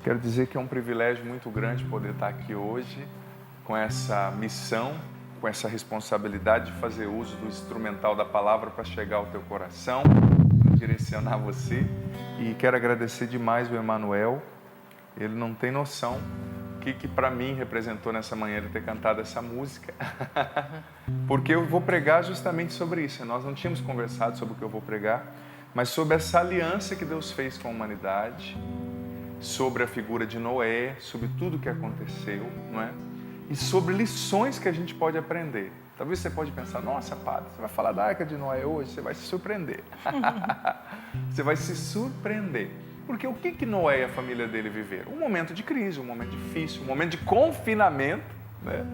Quero dizer que é um privilégio muito grande poder estar aqui hoje com essa missão, com essa responsabilidade de fazer uso do instrumental da palavra para chegar ao teu coração, para direcionar você. E quero agradecer demais o Emanuel. Ele não tem noção o que para mim representou nessa manhã ele ter cantado essa música. Porque eu vou pregar justamente sobre isso. Nós não tínhamos conversado sobre o que eu vou pregar, mas sobre essa aliança que Deus fez com a humanidade, sobre a figura de Noé, sobre tudo o que aconteceu, não é? E sobre lições que a gente pode aprender. Talvez você pode pensar, nossa, padre, você vai falar da Arca de Noé hoje, você vai se surpreender. Você vai se surpreender. Porque o que Noé e a família dele viveram? Um momento de crise, um momento difícil, um momento de confinamento, né?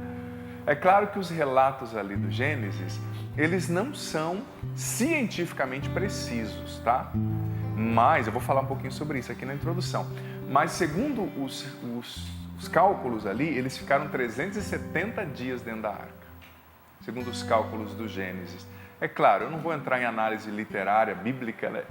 É claro que os relatos ali do Gênesis, eles não são cientificamente precisos, tá? Mas, eu vou falar um pouquinho sobre isso aqui na introdução. Mas segundo os cálculos ali, eles ficaram 370 dias dentro da arca. Segundo os cálculos do Gênesis. É claro, eu não vou entrar em análise literária, bíblica, né?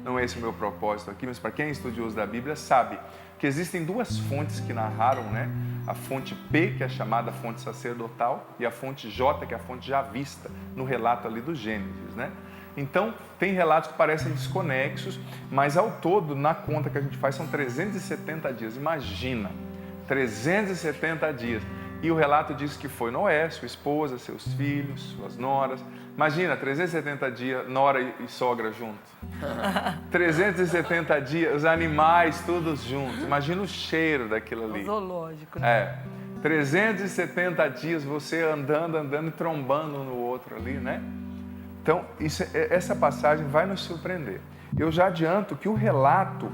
Não é esse o meu propósito aqui, mas para quem é estudioso da Bíblia sabe que existem duas fontes que narraram, né? A fonte P, que é chamada fonte sacerdotal, e a fonte J, que é a fonte já vista no relato ali do Gênesis, né? Então, tem relatos que parecem desconexos, mas ao todo, na conta que a gente faz, são 370 dias. Imagina, 370 dias. E o relato diz que foi Noé, sua esposa, seus filhos, suas noras. Imagina, 370 dias, nora e sogra juntos. 370 dias, os animais todos juntos. Imagina o cheiro daquilo ali. O zoológico, né? 370 dias você andando e trombando um no outro ali, né? Então, essa passagem vai nos surpreender. Eu já adianto que o relato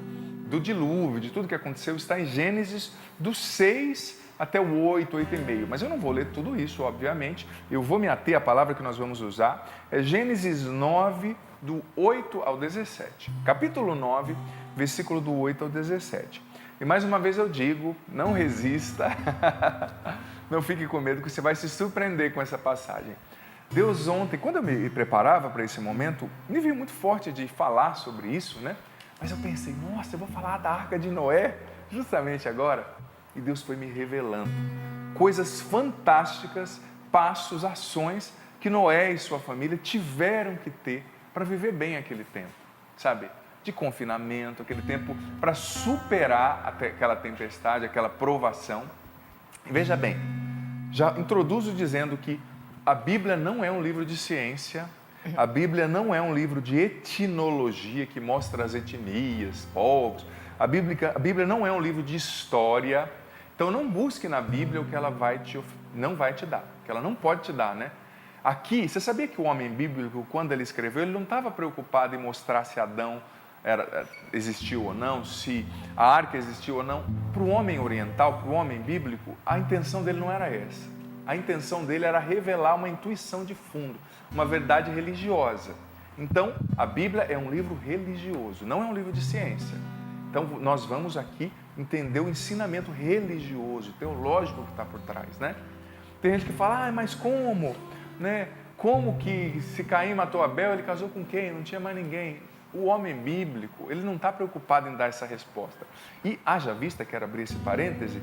do dilúvio, de tudo que aconteceu, está em Gênesis do 6 até o 8, 8,5. Mas eu não vou ler tudo isso, obviamente. Eu vou me ater à palavra que nós vamos usar. É Gênesis 9, do 8 ao 17. Capítulo 9, versículo do 8 ao 17. E mais uma vez eu digo, não resista, não fique com medo, que você vai se surpreender com essa passagem. Deus ontem, quando eu me preparava para esse momento, me veio muito forte de falar sobre isso, né? Mas eu pensei, nossa, eu vou falar da Arca de Noé, justamente agora. E Deus foi me revelando coisas fantásticas, passos, ações que Noé e sua família tiveram que ter para viver bem aquele tempo, sabe? De confinamento, aquele tempo para superar até aquela tempestade, aquela provação. E veja bem, já introduzo dizendo que a Bíblia não é um livro de ciência, a Bíblia não é um livro de etnologia que mostra as etnias, povos. A Bíblia não é um livro de história. Então não busque na Bíblia o que ela não vai te dar, que ela não pode te dar, né? Aqui, você sabia que o homem bíblico, quando ele escreveu, ele não estava preocupado em mostrar se Adão existiu ou não, se a arca existiu ou não. Para o homem oriental, para o homem bíblico, a intenção dele não era essa. A intenção dele era revelar uma intuição de fundo, uma verdade religiosa. Então, a Bíblia é um livro religioso, não é um livro de ciência. Então, nós vamos aqui entender o ensinamento religioso, teológico que está por trás, né? Tem gente que fala, mas como, né? Como que se Caim matou Abel, ele casou com quem? Não tinha mais ninguém. O homem bíblico, ele não está preocupado em dar essa resposta. E haja vista, quero abrir esse parêntese,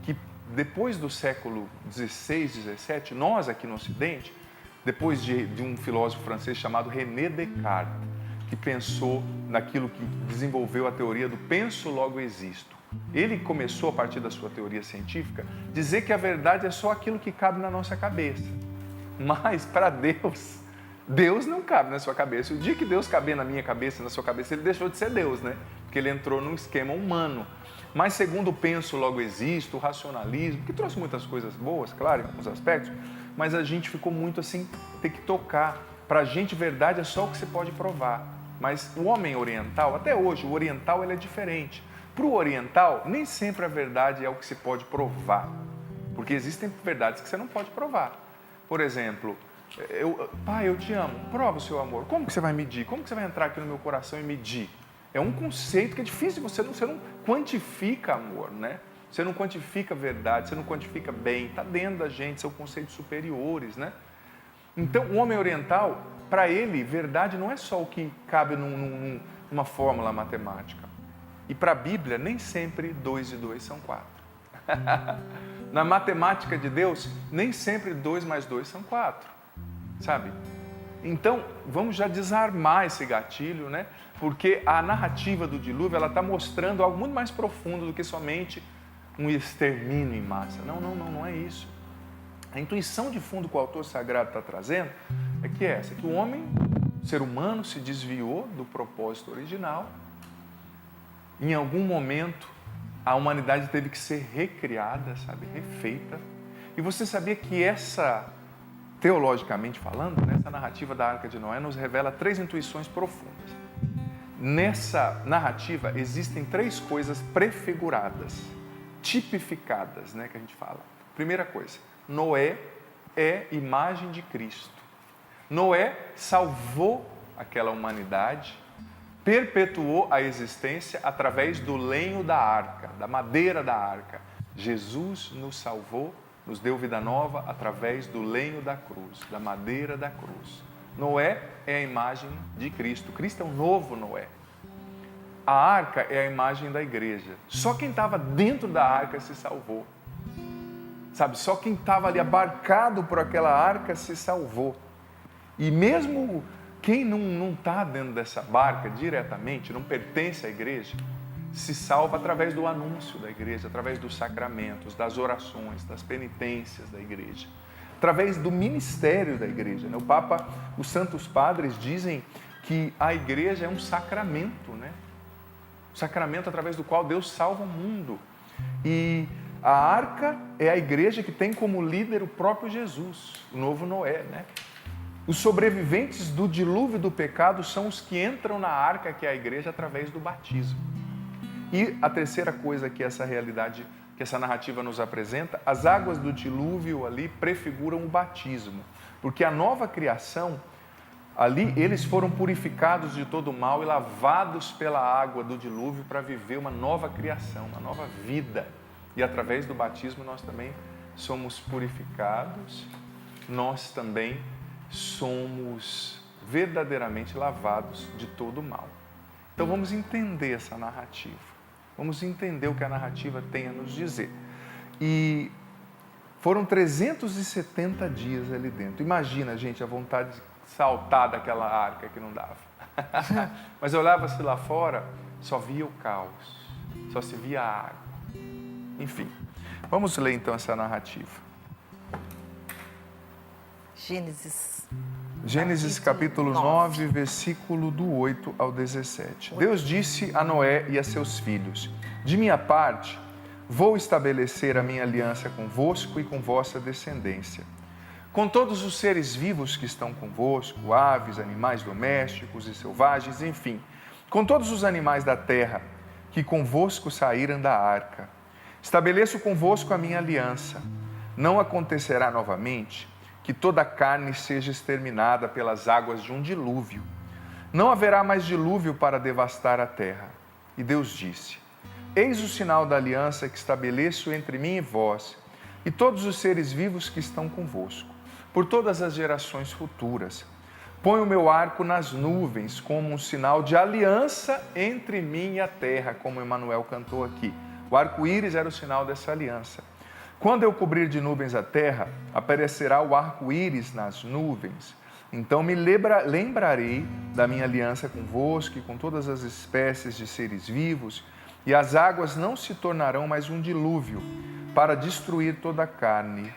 que depois do século XVI, XVII, nós aqui no Ocidente, depois de um filósofo francês chamado René Descartes, que pensou naquilo que desenvolveu a teoria do penso, logo existo. Ele começou, a partir da sua teoria científica, dizer que a verdade é só aquilo que cabe na nossa cabeça. Mas, para Deus, Deus não cabe na sua cabeça. O dia que Deus caber na minha cabeça, na sua cabeça, ele deixou de ser Deus, né? Porque ele entrou num esquema humano. Mas segundo o penso, logo existo, o racionalismo, que trouxe muitas coisas boas, claro, em alguns aspectos, mas a gente ficou muito assim, tem que tocar. Para a gente, verdade é só o que você pode provar. Mas o homem oriental, até hoje, o oriental ele é diferente. Para o oriental, nem sempre a verdade é o que se pode provar. Porque existem verdades que você não pode provar. Por exemplo, pai, eu te amo, prova o seu amor. Como que você vai medir? Como que você vai entrar aqui no meu coração e medir? É um conceito que é difícil, você não quantifica amor, né? Você não quantifica verdade, você não quantifica bem, está dentro da gente, são conceitos superiores, né? Então, o homem oriental, para ele, verdade não é só o que cabe numa fórmula matemática. E para a Bíblia, nem sempre 2 e 2 são 4. Na matemática de Deus, nem sempre 2 mais 2 são 4, sabe? Então, vamos já desarmar esse gatilho, né? Porque a narrativa do dilúvio, ela está mostrando algo muito mais profundo do que somente um extermínio em massa. Não é isso. A intuição de fundo que o autor sagrado está trazendo é que que o homem, o ser humano, se desviou do propósito original. Em algum momento, a humanidade teve que ser recriada, sabe, refeita. E você sabia que teologicamente falando, essa narrativa da Arca de Noé nos revela 3 intuições profundas. Nessa narrativa existem 3 coisas prefiguradas, tipificadas, que a gente fala. Primeira coisa, Noé é imagem de Cristo. Noé salvou aquela humanidade, perpetuou a existência através do lenho da arca, da madeira da arca. Jesus nos salvou, nos deu vida nova através do lenho da cruz, da madeira da cruz. Noé é a imagem de Cristo. Cristo é o novo Noé. A arca é a imagem da igreja. Só quem estava dentro da arca se salvou. Sabe, só quem estava ali abarcado por aquela arca se salvou. E mesmo quem não está dentro dessa barca diretamente, não pertence à igreja, se salva através do anúncio da igreja, através dos sacramentos, das orações, das penitências da igreja, através do ministério da igreja. O Papa, os Santos Padres dizem que a igreja é um sacramento, um sacramento através do qual Deus salva o mundo. E a arca é a igreja que tem como líder o próprio Jesus, o novo Noé, Os sobreviventes do dilúvio do pecado são os que entram na arca, que é a igreja, através do batismo. E a terceira coisa que essa realidade, que essa narrativa nos apresenta, as águas do dilúvio ali prefiguram o batismo, porque a nova criação, ali eles foram purificados de todo o mal e lavados pela água do dilúvio para viver uma nova criação, uma nova vida. E através do batismo nós também somos purificados, nós também somos verdadeiramente lavados de todo o mal. Então vamos entender essa narrativa, vamos entender o que a narrativa tem a nos dizer. E foram 370 dias ali dentro. Imagina, gente, a vontade de saltar daquela arca que não dava. Mas olhava-se lá fora, só via o caos, só se via a água. Enfim, vamos ler então essa narrativa. Gênesis capítulo 9, versículo do 8 ao 17. Deus disse a Noé e a seus filhos: de minha parte, vou estabelecer a minha aliança convosco e com vossa descendência. Com todos os seres vivos que estão convosco, aves, animais domésticos e selvagens, enfim, com todos os animais da terra que convosco saíram da arca. Estabeleço convosco a minha aliança. Não acontecerá novamente que toda a carne seja exterminada pelas águas de um dilúvio. Não haverá mais dilúvio para devastar a terra. E Deus disse: eis o sinal da aliança que estabeleço entre mim e vós, e todos os seres vivos que estão convosco, por todas as gerações futuras. Ponho o meu arco nas nuvens como um sinal de aliança entre mim e a terra, como Emanuel cantou aqui. O arco-íris era o sinal dessa aliança. Quando eu cobrir de nuvens a terra, aparecerá o arco-íris nas nuvens. Então me lembrarei da minha aliança convosco e com todas as espécies de seres vivos, e as águas não se tornarão mais um dilúvio para destruir toda a carne.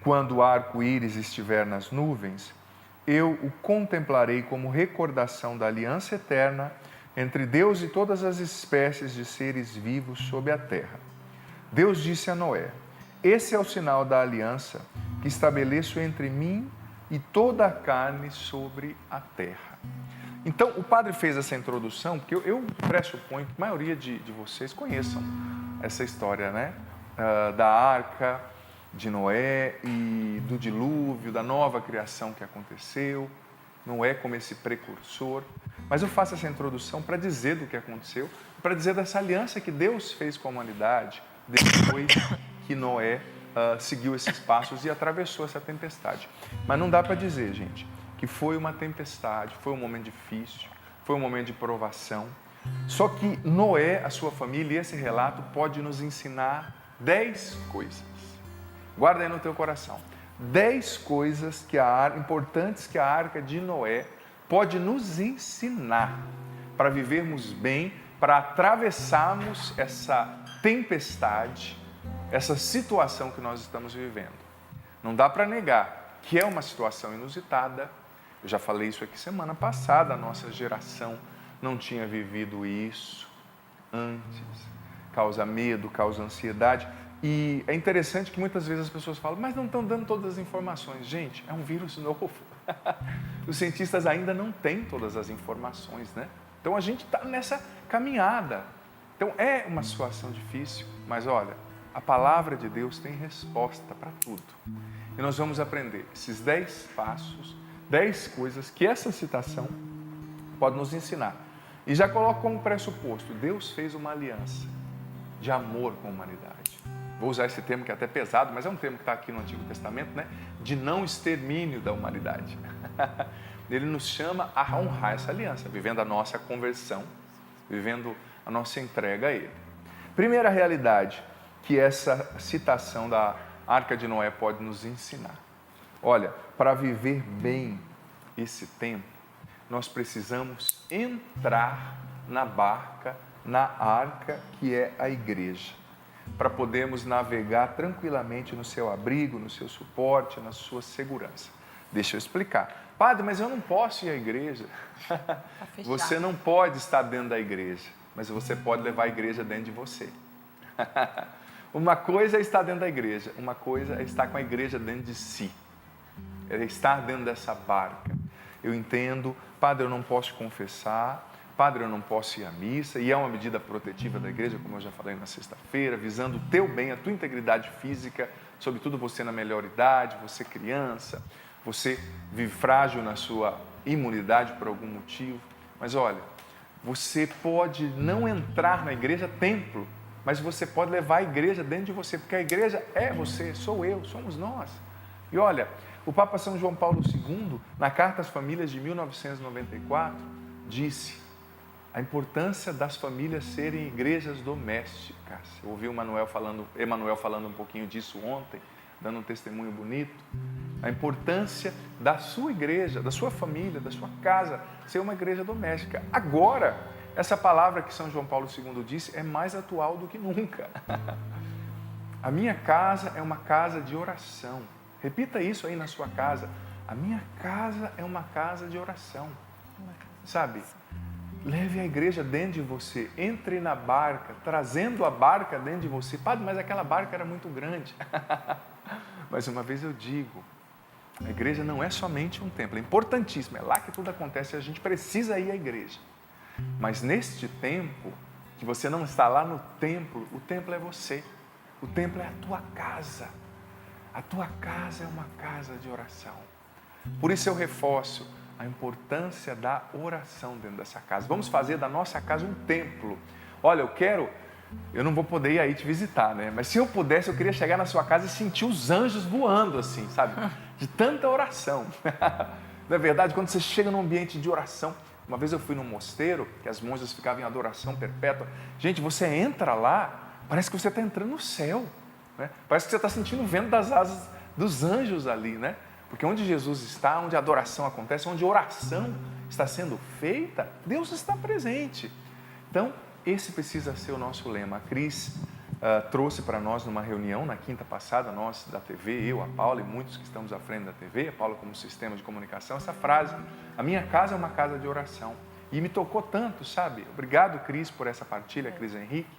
Quando o arco-íris estiver nas nuvens, eu o contemplarei como recordação da aliança eterna entre Deus e todas as espécies de seres vivos sobre a terra. Deus disse a Noé: esse é o sinal da aliança que estabeleço entre mim e toda a carne sobre a terra. Então, o padre fez essa introdução, porque eu pressuponho que a maioria de vocês conheçam essa história, da arca de Noé e do dilúvio, da nova criação que aconteceu, Noé como esse precursor. Mas eu faço essa introdução para dizer do que aconteceu, para dizer dessa aliança que Deus fez com a humanidade depois que Noé seguiu esses passos e atravessou essa tempestade. Mas não dá para dizer, gente, que foi uma tempestade, foi um momento difícil, foi um momento de provação, Só que Noé, a sua família e esse relato pode nos ensinar 10 coisas. Guarda aí no teu coração. 10 coisas importantes que a arca de Noé pode nos ensinar para vivermos bem, para atravessarmos essa tempestade, essa situação que nós estamos vivendo. Não dá para negar que é uma situação inusitada. Eu já falei isso aqui semana passada, a nossa geração não tinha vivido isso antes. Causa medo, causa ansiedade. E é interessante que muitas vezes as pessoas falam, mas não estão dando todas as informações. Gente, é um vírus novo. Os cientistas ainda não têm todas as informações, né? Então a gente está nessa caminhada. Então é uma situação difícil, mas olha, a palavra de Deus tem resposta para tudo. E nós vamos aprender esses 10 passos, 10 coisas que essa citação pode nos ensinar. E já coloco como pressuposto, Deus fez uma aliança de amor com a humanidade. Vou usar esse termo que é até pesado, mas é um termo que está aqui no Antigo Testamento, né? De não extermínio da humanidade. Ele nos chama a honrar essa aliança, vivendo a nossa conversão, vivendo a nossa entrega a Ele. Primeira realidade que essa citação da Arca de Noé pode nos ensinar. Olha, para viver bem esse tempo, nós precisamos entrar na barca, na arca que é a igreja, para podermos navegar tranquilamente no seu abrigo, no seu suporte, na sua segurança. Deixa eu explicar. Padre, mas eu não posso ir à igreja. Você não pode estar dentro da igreja, mas você pode levar a igreja dentro de você. Uma coisa é estar dentro da igreja, uma coisa é estar com a igreja dentro de si. É estar dentro dessa barca. Eu entendo, padre, eu não posso confessar, padre, eu não posso ir à missa, e é uma medida protetiva da igreja, como eu já falei na sexta-feira, visando o teu bem, a tua integridade física, sobretudo você na melhor idade, você criança, você vive frágil na sua imunidade por algum motivo. Mas olha, você pode não entrar na igreja templo, mas você pode levar a igreja dentro de você, porque a igreja é você, sou eu, somos nós. E olha, o Papa São João Paulo II, na Carta às Famílias de 1994, disse a importância das famílias serem igrejas domésticas. Eu ouvi o Emanuel falando um pouquinho disso ontem, dando um testemunho bonito. A importância da sua igreja, da sua família, da sua casa, ser uma igreja doméstica. Agora, essa palavra que São João Paulo II disse é mais atual do que nunca. A minha casa é uma casa de oração. Repita isso aí na sua casa. A minha casa é uma casa de oração. Sabe? Leve a igreja dentro de você. Entre na barca, trazendo a barca dentro de você. Padre, mas aquela barca era muito grande. Mas uma vez eu digo, a igreja não é somente um templo. É importantíssimo, é lá que tudo acontece. A gente precisa ir à igreja. Mas neste tempo, que você não está lá no templo, o templo é você. O templo é a tua casa. A tua casa é uma casa de oração. Por isso eu reforço a importância da oração dentro dessa casa. Vamos fazer da nossa casa um templo. Olha, eu não vou poder ir aí te visitar, né? Mas se eu pudesse, eu queria chegar na sua casa e sentir os anjos voando assim, sabe? De tanta oração. Não é verdade? Quando você chega num ambiente de oração, uma vez eu fui num mosteiro, que as monjas ficavam em adoração perpétua. Gente, você entra lá, parece que você está entrando no céu, né? Parece que você está sentindo o vento das asas dos anjos ali, né? Porque onde Jesus está, onde a adoração acontece, onde a oração está sendo feita, Deus está presente. Então, esse precisa ser o nosso lema. A Cris trouxe para nós numa reunião na quinta passada, nós da TV, eu, a Paula e muitos que estamos à frente da TV, a Paula como sistema de comunicação, essa frase, a minha casa é uma casa de oração. E me tocou tanto, sabe? Obrigado, Cris, por essa partilha, Cris Henrique.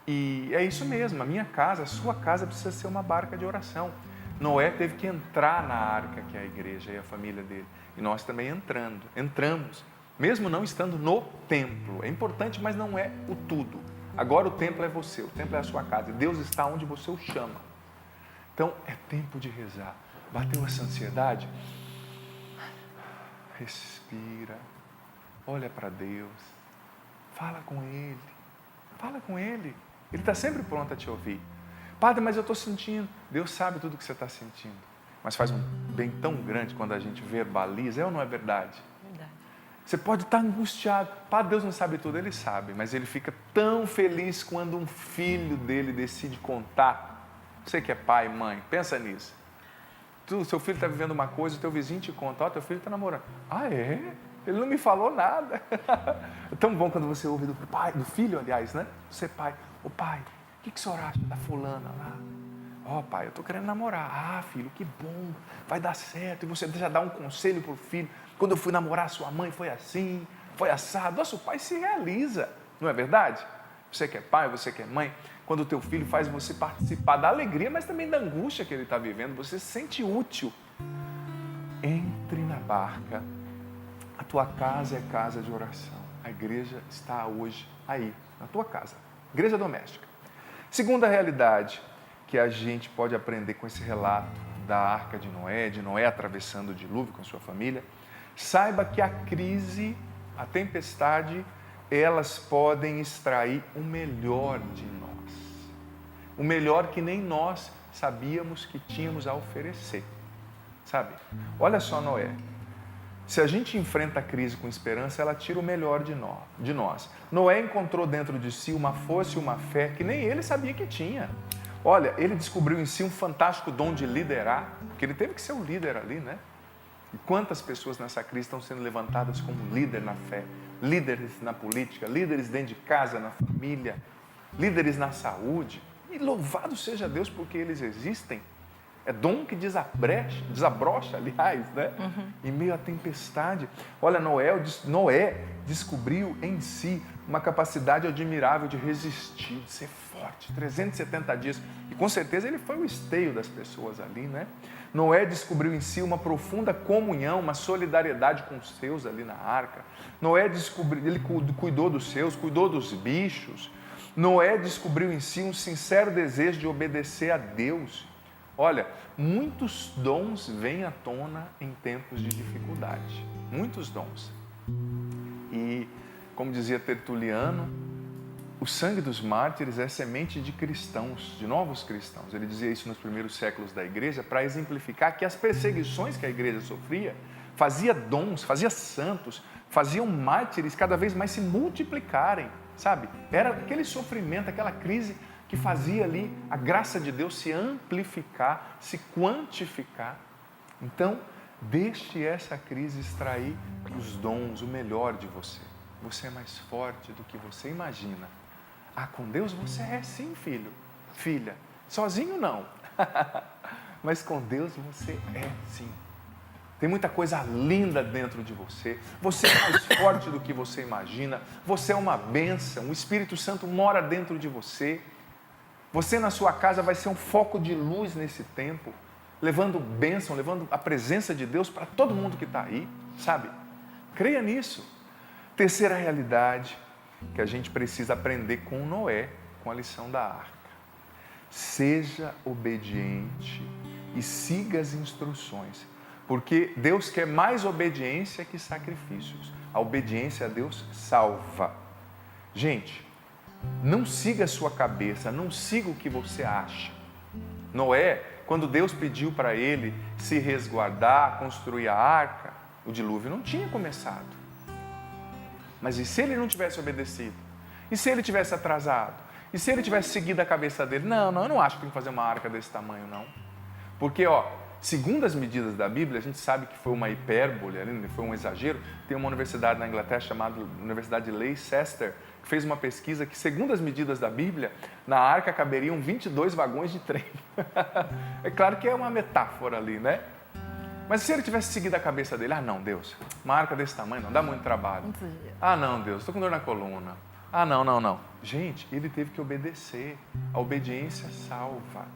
E é isso mesmo, a minha casa, a sua casa precisa ser uma barca de oração. Noé teve que entrar na arca, que é a igreja e a família dele. E nós também entramos, mesmo não estando no templo. É importante, mas não é o tudo. Agora o templo é você, o templo é a sua casa. Deus está onde você o chama. Então é tempo de rezar. Bateu essa ansiedade? Respira. Olha para Deus. Fala com Ele. Fala com Ele. Ele está sempre pronto a te ouvir. Padre, mas eu estou sentindo. Deus sabe tudo o que você está sentindo. Mas faz um bem tão grande quando a gente verbaliza. É ou não é verdade? Verdade. Você pode estar angustiado. Pá, Deus não sabe tudo, Ele sabe, mas Ele fica tão feliz quando um filho dele decide contar. Você que é pai, mãe, pensa nisso. Seu filho está vivendo uma coisa, o teu vizinho te conta, teu filho está namorando. Ah, é? Ele não me falou nada. É tão bom quando você ouve do pai, do filho, aliás, né? Você pai, pai, o que o senhor acha da fulana lá? Pai, eu estou querendo namorar. Ah, filho, que bom, vai dar certo. E você já dá um conselho para o filho. Quando eu fui namorar sua mãe, foi assim, foi assado. Nossa, o pai se realiza, não é verdade? Você que é pai, você que é mãe, quando o teu filho faz você participar da alegria, mas também da angústia que ele está vivendo, você se sente útil. Entre na barca. A tua casa é casa de oração. A igreja está hoje aí, na tua casa. Igreja doméstica. Segunda realidade que a gente pode aprender com esse relato da Arca de Noé atravessando o dilúvio com a sua família. Saiba que a crise, a tempestade, elas podem extrair o melhor de nós. O melhor que nem nós sabíamos que tínhamos a oferecer. Sabe? Olha só Noé. Se a gente enfrenta a crise com esperança, ela tira o melhor de nós. Noé encontrou dentro de si uma força e uma fé que nem ele sabia que tinha. Olha, ele descobriu em si um fantástico dom de liderar, porque ele teve que ser um líder ali, né? E quantas pessoas nessa crise estão sendo levantadas como líder na fé, líderes na política, líderes dentro de casa, na família, líderes na saúde. E louvado seja Deus porque eles existem. É dom que desabrocha, aliás, né? Em meio à tempestade. Olha, Noé descobriu em si uma capacidade admirável de resistir, de ser forte, 370 dias. E com certeza ele foi o esteio das pessoas ali, né? Noé descobriu em si uma profunda comunhão, uma solidariedade com os seus ali na arca. Noé descobriu, ele cuidou dos seus, cuidou dos bichos. Noé descobriu em si um sincero desejo de obedecer a Deus. Olha, muitos dons vêm à tona em tempos de dificuldade. Muitos dons. E, como dizia Tertuliano, o sangue dos mártires é semente de cristãos, de novos cristãos. Ele dizia isso nos primeiros séculos da igreja para exemplificar que as perseguições que a igreja sofria fazia dons, fazia santos, faziam mártires cada vez mais se multiplicarem, sabe? Era aquele sofrimento, aquela crise que fazia ali a graça de Deus se amplificar, se quantificar. Então, deixe essa crise extrair os dons, o melhor de você. Você é mais forte do que você imagina. Ah, com Deus você é sim, filho, filha. Sozinho não. Mas com Deus você é sim. Tem muita coisa linda dentro de você. Você é mais forte do que você imagina. Você é uma bênção. O Espírito Santo mora dentro de você. Você na sua casa vai ser um foco de luz nesse tempo, levando bênção, levando a presença de Deus para todo mundo que está aí, sabe? Creia nisso. Terceira realidade que a gente precisa aprender com Noé, com a lição da arca. Seja obediente e siga as instruções, porque Deus quer mais obediência que sacrifícios. A obediência a Deus salva. Gente, não siga a sua cabeça, não siga o que você acha. Noé, quando Deus pediu para ele se resguardar, construir a arca, o dilúvio não tinha começado. Mas e se ele não tivesse obedecido? E se ele tivesse atrasado? E se ele tivesse seguido a cabeça dele? Não, eu não acho que tem que fazer uma arca desse tamanho, não. Porque, segundo as medidas da Bíblia, a gente sabe que foi uma hipérbole, foi um exagero. Tem uma universidade na Inglaterra chamada Universidade de Leicester, que fez uma pesquisa que, segundo as medidas da Bíblia, na arca caberiam 22 vagões de trem. É claro que é uma metáfora ali, né? Mas se ele tivesse seguido a cabeça dele, não, Deus, uma arca desse tamanho não dá muito trabalho. Não, Deus, estou com dor na coluna. Não. Gente, ele teve que obedecer. A obediência salva.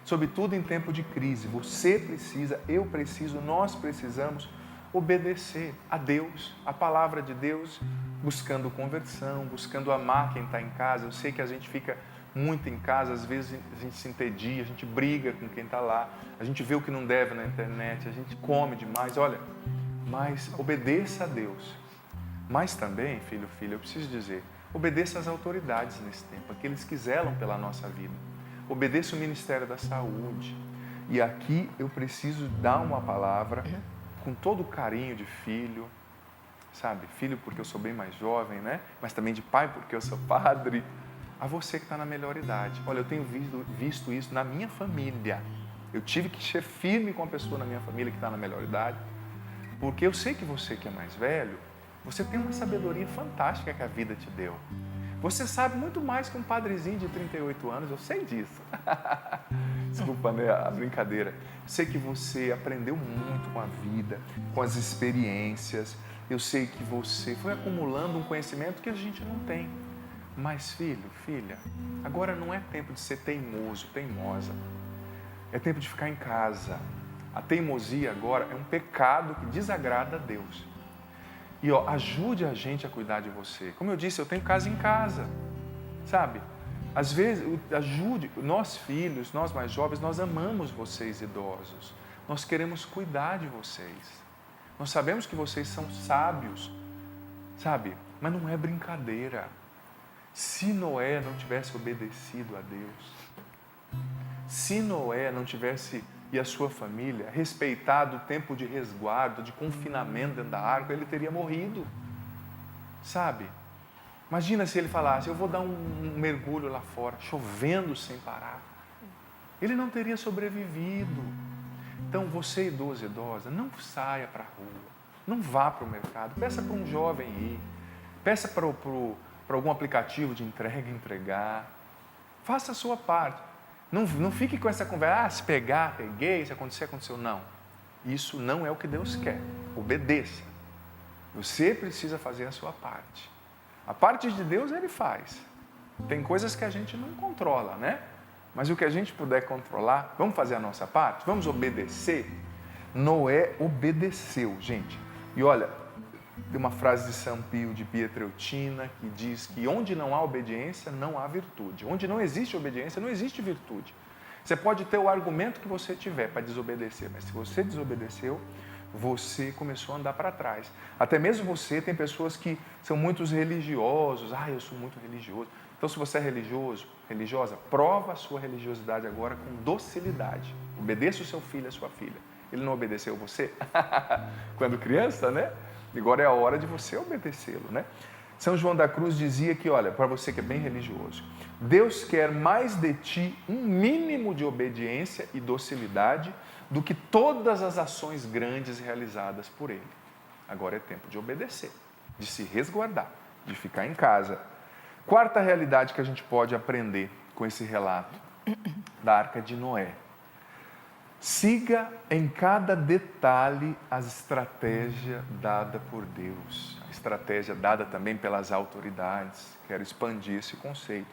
Sobretudo em tempo de crise, você precisa, eu preciso, nós precisamos obedecer a Deus, a palavra de Deus, buscando conversão, buscando amar quem está em casa. Eu sei que a gente fica muito em casa, às vezes a gente se entedia, a gente briga com quem está lá, a gente vê o que não deve na internet, a gente come demais, mas obedeça a Deus. Mas também, filho, eu preciso dizer, obedeça às autoridades nesse tempo, aqueles que zelam pela nossa vida. Obedeça o Ministério da Saúde. E aqui eu preciso dar uma palavra com todo o carinho de filho. sabe? Filho porque eu sou bem mais jovem, né? Mas também de pai porque eu sou padre. A você que está na melhor idade. Olha, eu tenho visto isso na minha família. Eu tive que ser firme com a pessoa na minha família que está na melhor idade, porque eu sei que você que é mais velho, você tem uma sabedoria fantástica que a vida te deu. Você sabe muito mais que um padrezinho de 38 anos, eu sei disso. Desculpa, né, a brincadeira. Eu sei que você aprendeu muito com a vida, com as experiências. Eu sei que você foi acumulando um conhecimento que a gente não tem. Mas, filho, filha, agora não é tempo de ser teimoso, teimosa. É tempo de ficar em casa. A teimosia agora é um pecado que desagrada a Deus. E ajude a gente a cuidar de você. Como eu disse, eu tenho casa em casa, sabe? Às vezes, ajude. Nós filhos, nós mais jovens, nós amamos vocês idosos. Nós queremos cuidar de vocês. Nós sabemos que vocês são sábios, sabe? Mas não é brincadeira. Se Noé não tivesse obedecido a Deus, se Noé não tivesse e a sua família respeitado o tempo de resguardo, de confinamento dentro da arca, ele teria morrido, sabe? Imagina se ele falasse, eu vou dar um mergulho lá fora, chovendo sem parar. Ele não teria sobrevivido. Então, você idoso, idosa, não saia para a rua, não vá para o mercado, peça para um jovem ir, peça para algum aplicativo de entrega entregar. Faça a sua parte. Não fique com essa conversa, se pegar, peguei, se acontecer, aconteceu. Não. Isso não é o que Deus quer. Obedeça. Você precisa fazer a sua parte. A parte de Deus Ele faz. Tem coisas que a gente não controla, né? Mas o que a gente puder controlar, vamos fazer a nossa parte? Vamos obedecer? Noé obedeceu, gente. E olha, tem uma frase de São Pio de Pietreutina que diz que onde não há obediência, não há virtude. Onde não existe obediência, não existe virtude. Você pode ter o argumento que você tiver para desobedecer, mas se você desobedeceu, você começou a andar para trás. Até mesmo você, tem pessoas que são muito religiosos. Eu sou muito religioso. Então, se você é religioso, religiosa, prova a sua religiosidade agora com docilidade. Obedeça o seu filho, a sua filha. Ele não obedeceu você? Quando criança, né? Agora é a hora de você obedecê-lo, né? São João da Cruz dizia que, olha, para você que é bem religioso, Deus quer mais de ti um mínimo de obediência e docilidade do que todas as ações grandes realizadas por Ele. Agora é tempo de obedecer, de se resguardar, de ficar em casa. Quarta realidade que a gente pode aprender com esse relato da Arca de Noé. Siga em cada detalhe a estratégia dada por Deus, a estratégia dada também pelas autoridades. Quero expandir esse conceito.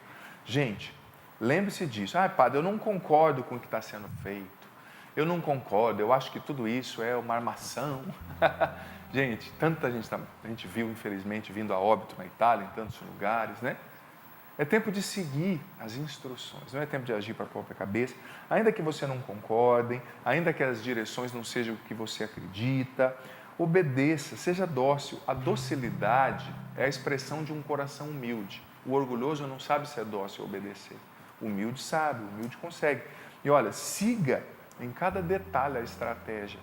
Gente, lembre-se disso. Padre, eu não concordo com o que está sendo feito. Eu não concordo, eu acho que tudo isso é uma armação. Gente, tanta gente, a gente viu, infelizmente, vindo a óbito na Itália, em tantos lugares, né? É tempo de seguir as instruções, não é tempo de agir para a própria cabeça, ainda que você não concorde, ainda que as direções não sejam o que você acredita, obedeça, seja dócil. A docilidade é a expressão de um coração humilde. O orgulhoso não sabe ser dócil ou obedecer. O humilde sabe, o humilde consegue. E olha, siga em cada detalhe a estratégia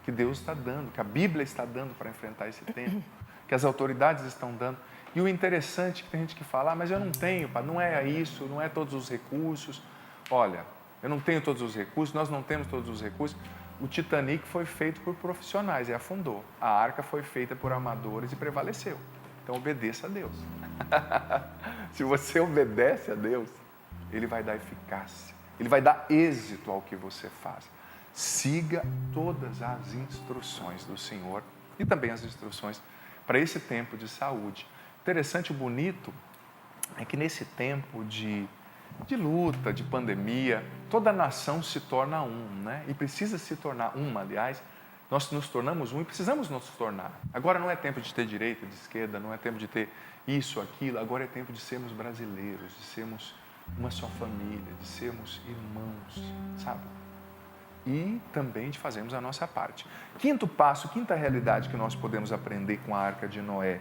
que Deus está dando, que a Bíblia está dando para enfrentar esse tempo, que as autoridades estão dando. E o interessante é que tem gente que fala, mas eu não tenho, não é isso, não é todos os recursos. Olha, eu não tenho todos os recursos, nós não temos todos os recursos. O Titanic foi feito por profissionais e afundou. A arca foi feita por amadores e prevaleceu. Então obedeça a Deus. Se você obedece a Deus, Ele vai dar eficácia, Ele vai dar êxito ao que você faz. Siga todas as instruções do Senhor e também as instruções para esse tempo de saúde. Interessante e bonito é que nesse tempo de luta, de pandemia, toda nação se torna né? E precisa se tornar aliás. Nós nos tornamos e precisamos nos tornar. Agora não é tempo de ter direita, de esquerda, não é tempo de ter isso, aquilo. Agora é tempo de sermos brasileiros, de sermos uma só família, de sermos irmãos, sabe? E também de fazermos a nossa parte. Quinto passo, quinta realidade que nós podemos aprender com a Arca de Noé.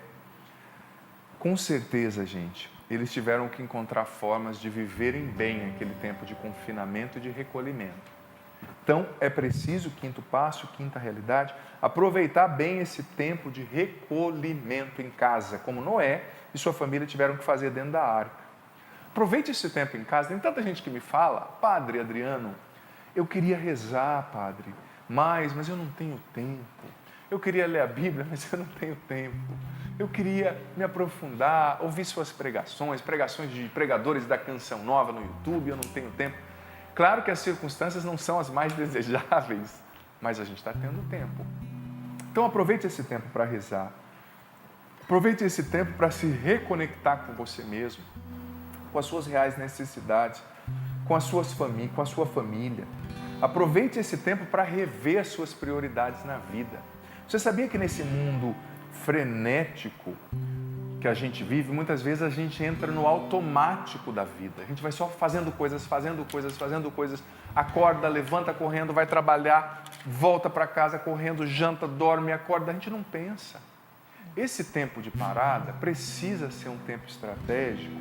Com certeza, gente, eles tiveram que encontrar formas de viverem bem aquele tempo de confinamento e de recolhimento. Então, é preciso, quinto passo, quinta realidade, aproveitar bem esse tempo de recolhimento em casa, como Noé e sua família tiveram que fazer dentro da arca. Aproveite esse tempo em casa. Tem tanta gente que me fala, Padre Adriano, eu queria rezar, Padre, mas eu não tenho tempo. Eu queria ler a Bíblia, mas eu não tenho tempo. Eu queria me aprofundar, ouvir suas pregações de pregadores da Canção Nova no YouTube, eu não tenho tempo. Claro que as circunstâncias não são as mais desejáveis, mas a gente está tendo tempo. Então aproveite esse tempo para rezar. Aproveite esse tempo para se reconectar com você mesmo, com as suas reais necessidades, com a sua família. Aproveite esse tempo para rever as suas prioridades na vida. Você sabia que nesse mundo frenético que a gente vive, muitas vezes a gente entra no automático da vida. A gente vai só fazendo coisas, acorda, levanta correndo, vai trabalhar, volta para casa correndo, janta, dorme, acorda, a gente não pensa. Esse tempo de parada precisa ser um tempo estratégico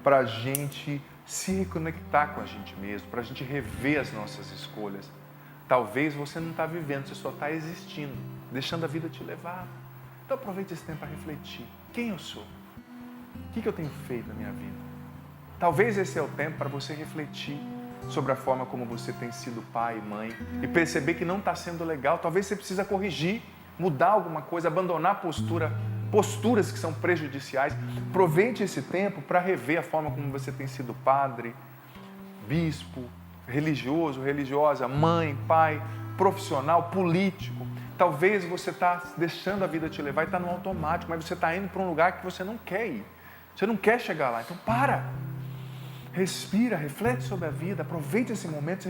para a gente se reconectar com a gente mesmo, para a gente rever as nossas escolhas. Talvez você não está vivendo, você só está existindo, deixando a vida te levar. Então aproveite esse tempo para refletir. Quem eu sou? O que eu tenho feito na minha vida? Talvez esse é o tempo para você refletir sobre a forma como você tem sido pai e mãe e perceber que não está sendo legal. Talvez você precisa corrigir, mudar alguma coisa, abandonar posturas que são prejudiciais. Aproveite esse tempo para rever a forma como você tem sido padre, bispo, religioso, religiosa, mãe, pai, profissional, político. Talvez você está deixando a vida te levar e está no automático, mas você está indo para um lugar que você não quer ir. Você não quer chegar lá. Então para, respira, reflete sobre a vida, aproveite esse momento,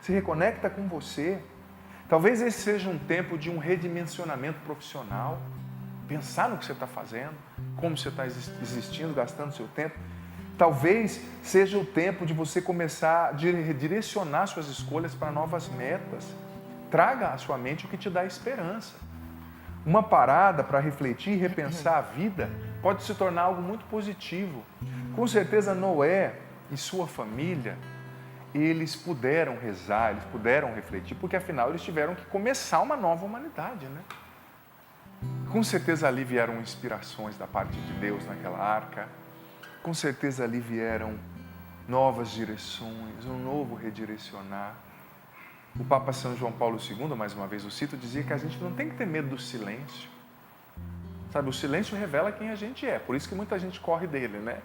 se reconecta com você. Talvez esse seja um tempo de um redimensionamento profissional. Pensar no que você está fazendo, como você está existindo, gastando seu tempo. Talvez seja o tempo de você começar a direcionar suas escolhas para novas metas. Traga à sua mente o que te dá esperança. Uma parada para refletir e repensar a vida pode se tornar algo muito positivo. Com certeza Noé e sua família, eles puderam rezar, eles puderam refletir, porque afinal eles tiveram que começar uma nova humanidade, né? Com certeza ali vieram inspirações da parte de Deus naquela arca. Com certeza ali vieram novas direções, um novo redirecionar. O Papa São João Paulo II, mais uma vez o cito, dizia que a gente não tem que ter medo do silêncio. Sabe, o silêncio revela quem a gente é, por isso que muita gente corre dele, né?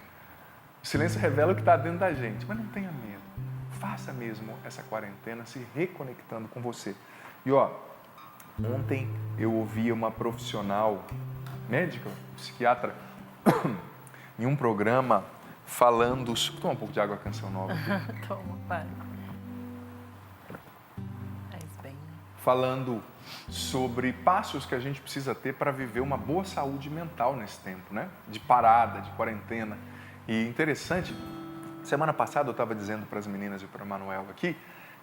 O silêncio revela o que está dentro da gente, mas não tenha medo. Faça mesmo essa quarentena se reconectando com você. E ontem eu ouvi uma profissional, médica, psiquiatra, em um programa falando... Toma um pouco de água, Canção Nova. Toma, pai. Falando sobre passos que a gente precisa ter para viver uma boa saúde mental nesse tempo, né? De parada, de quarentena. E interessante, semana passada eu estava dizendo para as meninas e para o Manuel aqui,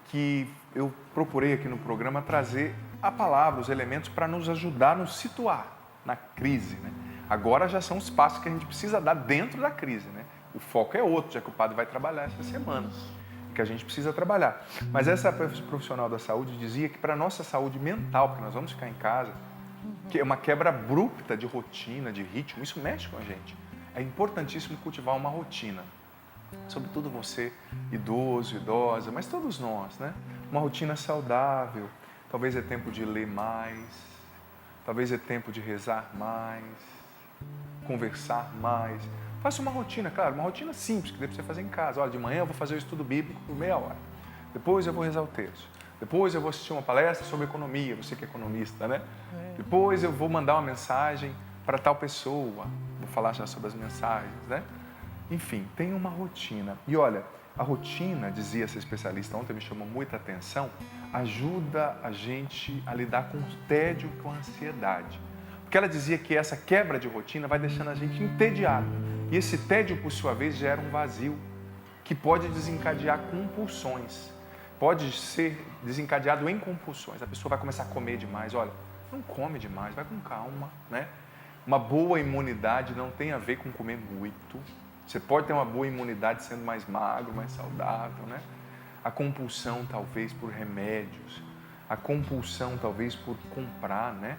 que eu procurei aqui no programa trazer a palavra, os elementos para nos ajudar a nos situar na crise, né? Agora já são os passos que a gente precisa dar dentro da crise, né? O foco é outro, já que o padre vai trabalhar essa semana, que a gente precisa trabalhar. Mas essa profissional da saúde dizia que para a nossa saúde mental, porque nós vamos ficar em casa, que é uma quebra abrupta de rotina, de ritmo, isso mexe com a gente. É importantíssimo cultivar uma rotina. Sobretudo você, idoso, idosa, mas todos nós, né? Uma rotina saudável. Talvez é tempo de ler mais, talvez é tempo de rezar mais, conversar mais. Faça uma rotina, claro, uma rotina simples, que dê para você fazer em casa. Olha, de manhã eu vou fazer o estudo bíblico por meia hora. Depois eu vou rezar o terço. Depois eu vou assistir uma palestra sobre economia, você que é economista, né? Depois eu vou mandar uma mensagem para tal pessoa. Vou falar já sobre as mensagens, né? Enfim, tem uma rotina. E olha, a rotina, dizia essa especialista ontem, me chamou muita atenção, ajuda a gente a lidar com o tédio e com a ansiedade. Porque ela dizia que essa quebra de rotina vai deixando a gente entediado. E esse tédio, por sua vez, gera um vazio que pode desencadear compulsões. Pode ser desencadeado em compulsões. A pessoa vai começar a comer demais. Olha, não come demais, vai com calma, né? Uma boa imunidade não tem a ver com comer muito. Você pode ter uma boa imunidade sendo mais magro, mais saudável, né? a compulsão talvez por remédios, a compulsão talvez por comprar, né?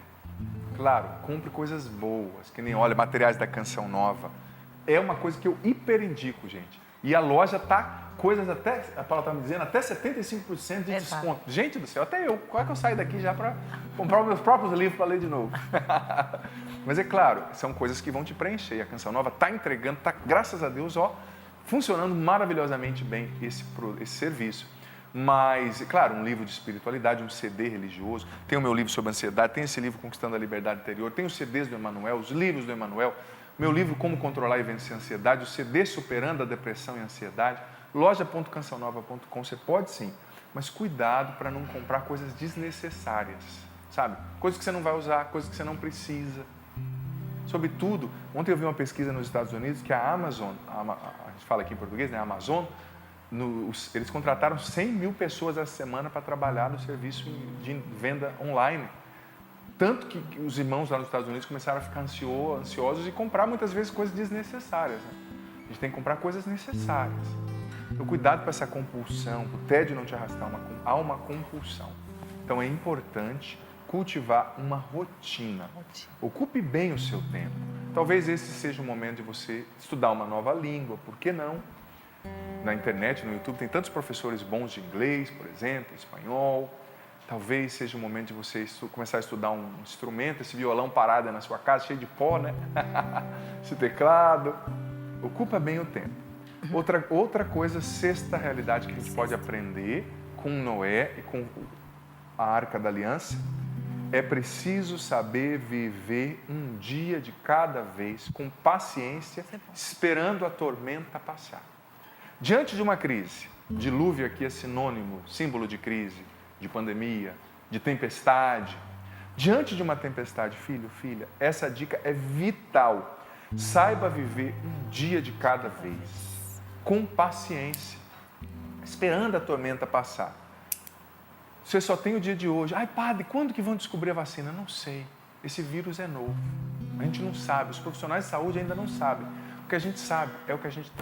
Claro, compre coisas boas, que nem, olha, materiais da Canção Nova. É uma coisa que eu hiperindico, gente. E a loja tá coisas até, a Paula tá me dizendo, até 75% de desconto. Gente do céu, até eu. Qual é que eu saio daqui já para comprar os meus próprios livros para ler de novo? Mas é claro, são coisas que vão te preencher. A Canção Nova está entregando, está, graças a Deus, ó, funcionando maravilhosamente bem esse serviço. Mas, é claro, um livro de espiritualidade, um CD religioso, tem o meu livro sobre ansiedade, tem esse livro Conquistando a Liberdade Interior, tem os CDs do Emmanuel, os livros do Emmanuel, meu livro Como Controlar e Vencer a Ansiedade, o CD Superando a Depressão e a Ansiedade, loja.cançãonova.com, você pode sim, mas cuidado para não comprar coisas desnecessárias, sabe? Coisas que você não vai usar, coisas que você não precisa. Sobretudo, ontem eu vi uma pesquisa nos Estados Unidos que a Amazon, a gente fala aqui em português, né? A Amazon, eles contrataram 100 mil pessoas essa semana para trabalhar no serviço de venda online. Tanto que os irmãos lá nos Estados Unidos começaram a ficar ansiosos e comprar muitas vezes coisas desnecessárias. Né? A gente tem que comprar coisas necessárias. Então, cuidado com essa compulsão, o tédio não te arrastar, há uma compulsão. Então, é importante cultivar uma rotina. Ocupe bem o seu tempo. Talvez esse seja o momento de você estudar uma nova língua, por que não? Na internet, no YouTube, tem tantos professores bons de inglês, por exemplo, espanhol. Talvez seja o momento de você começar a estudar um instrumento, esse violão parado na sua casa, cheio de pó, né? Esse teclado. Ocupa bem o tempo. Outra coisa, sexta realidade que a gente pode aprender com Noé e com a Arca da Aliança, é preciso saber viver um dia de cada vez, com paciência, esperando a tormenta passar. Diante de uma crise, dilúvio aqui é sinônimo, símbolo de crise, de pandemia, de tempestade. Diante de uma tempestade, filho, filha, essa dica é vital. Saiba viver um dia de cada vez, com paciência, esperando a tormenta passar. Você só tem o dia de hoje. Ai, padre, quando que vão descobrir a vacina? Não sei. Esse vírus é novo. A gente não sabe. Os profissionais de saúde ainda não sabem. O que a gente sabe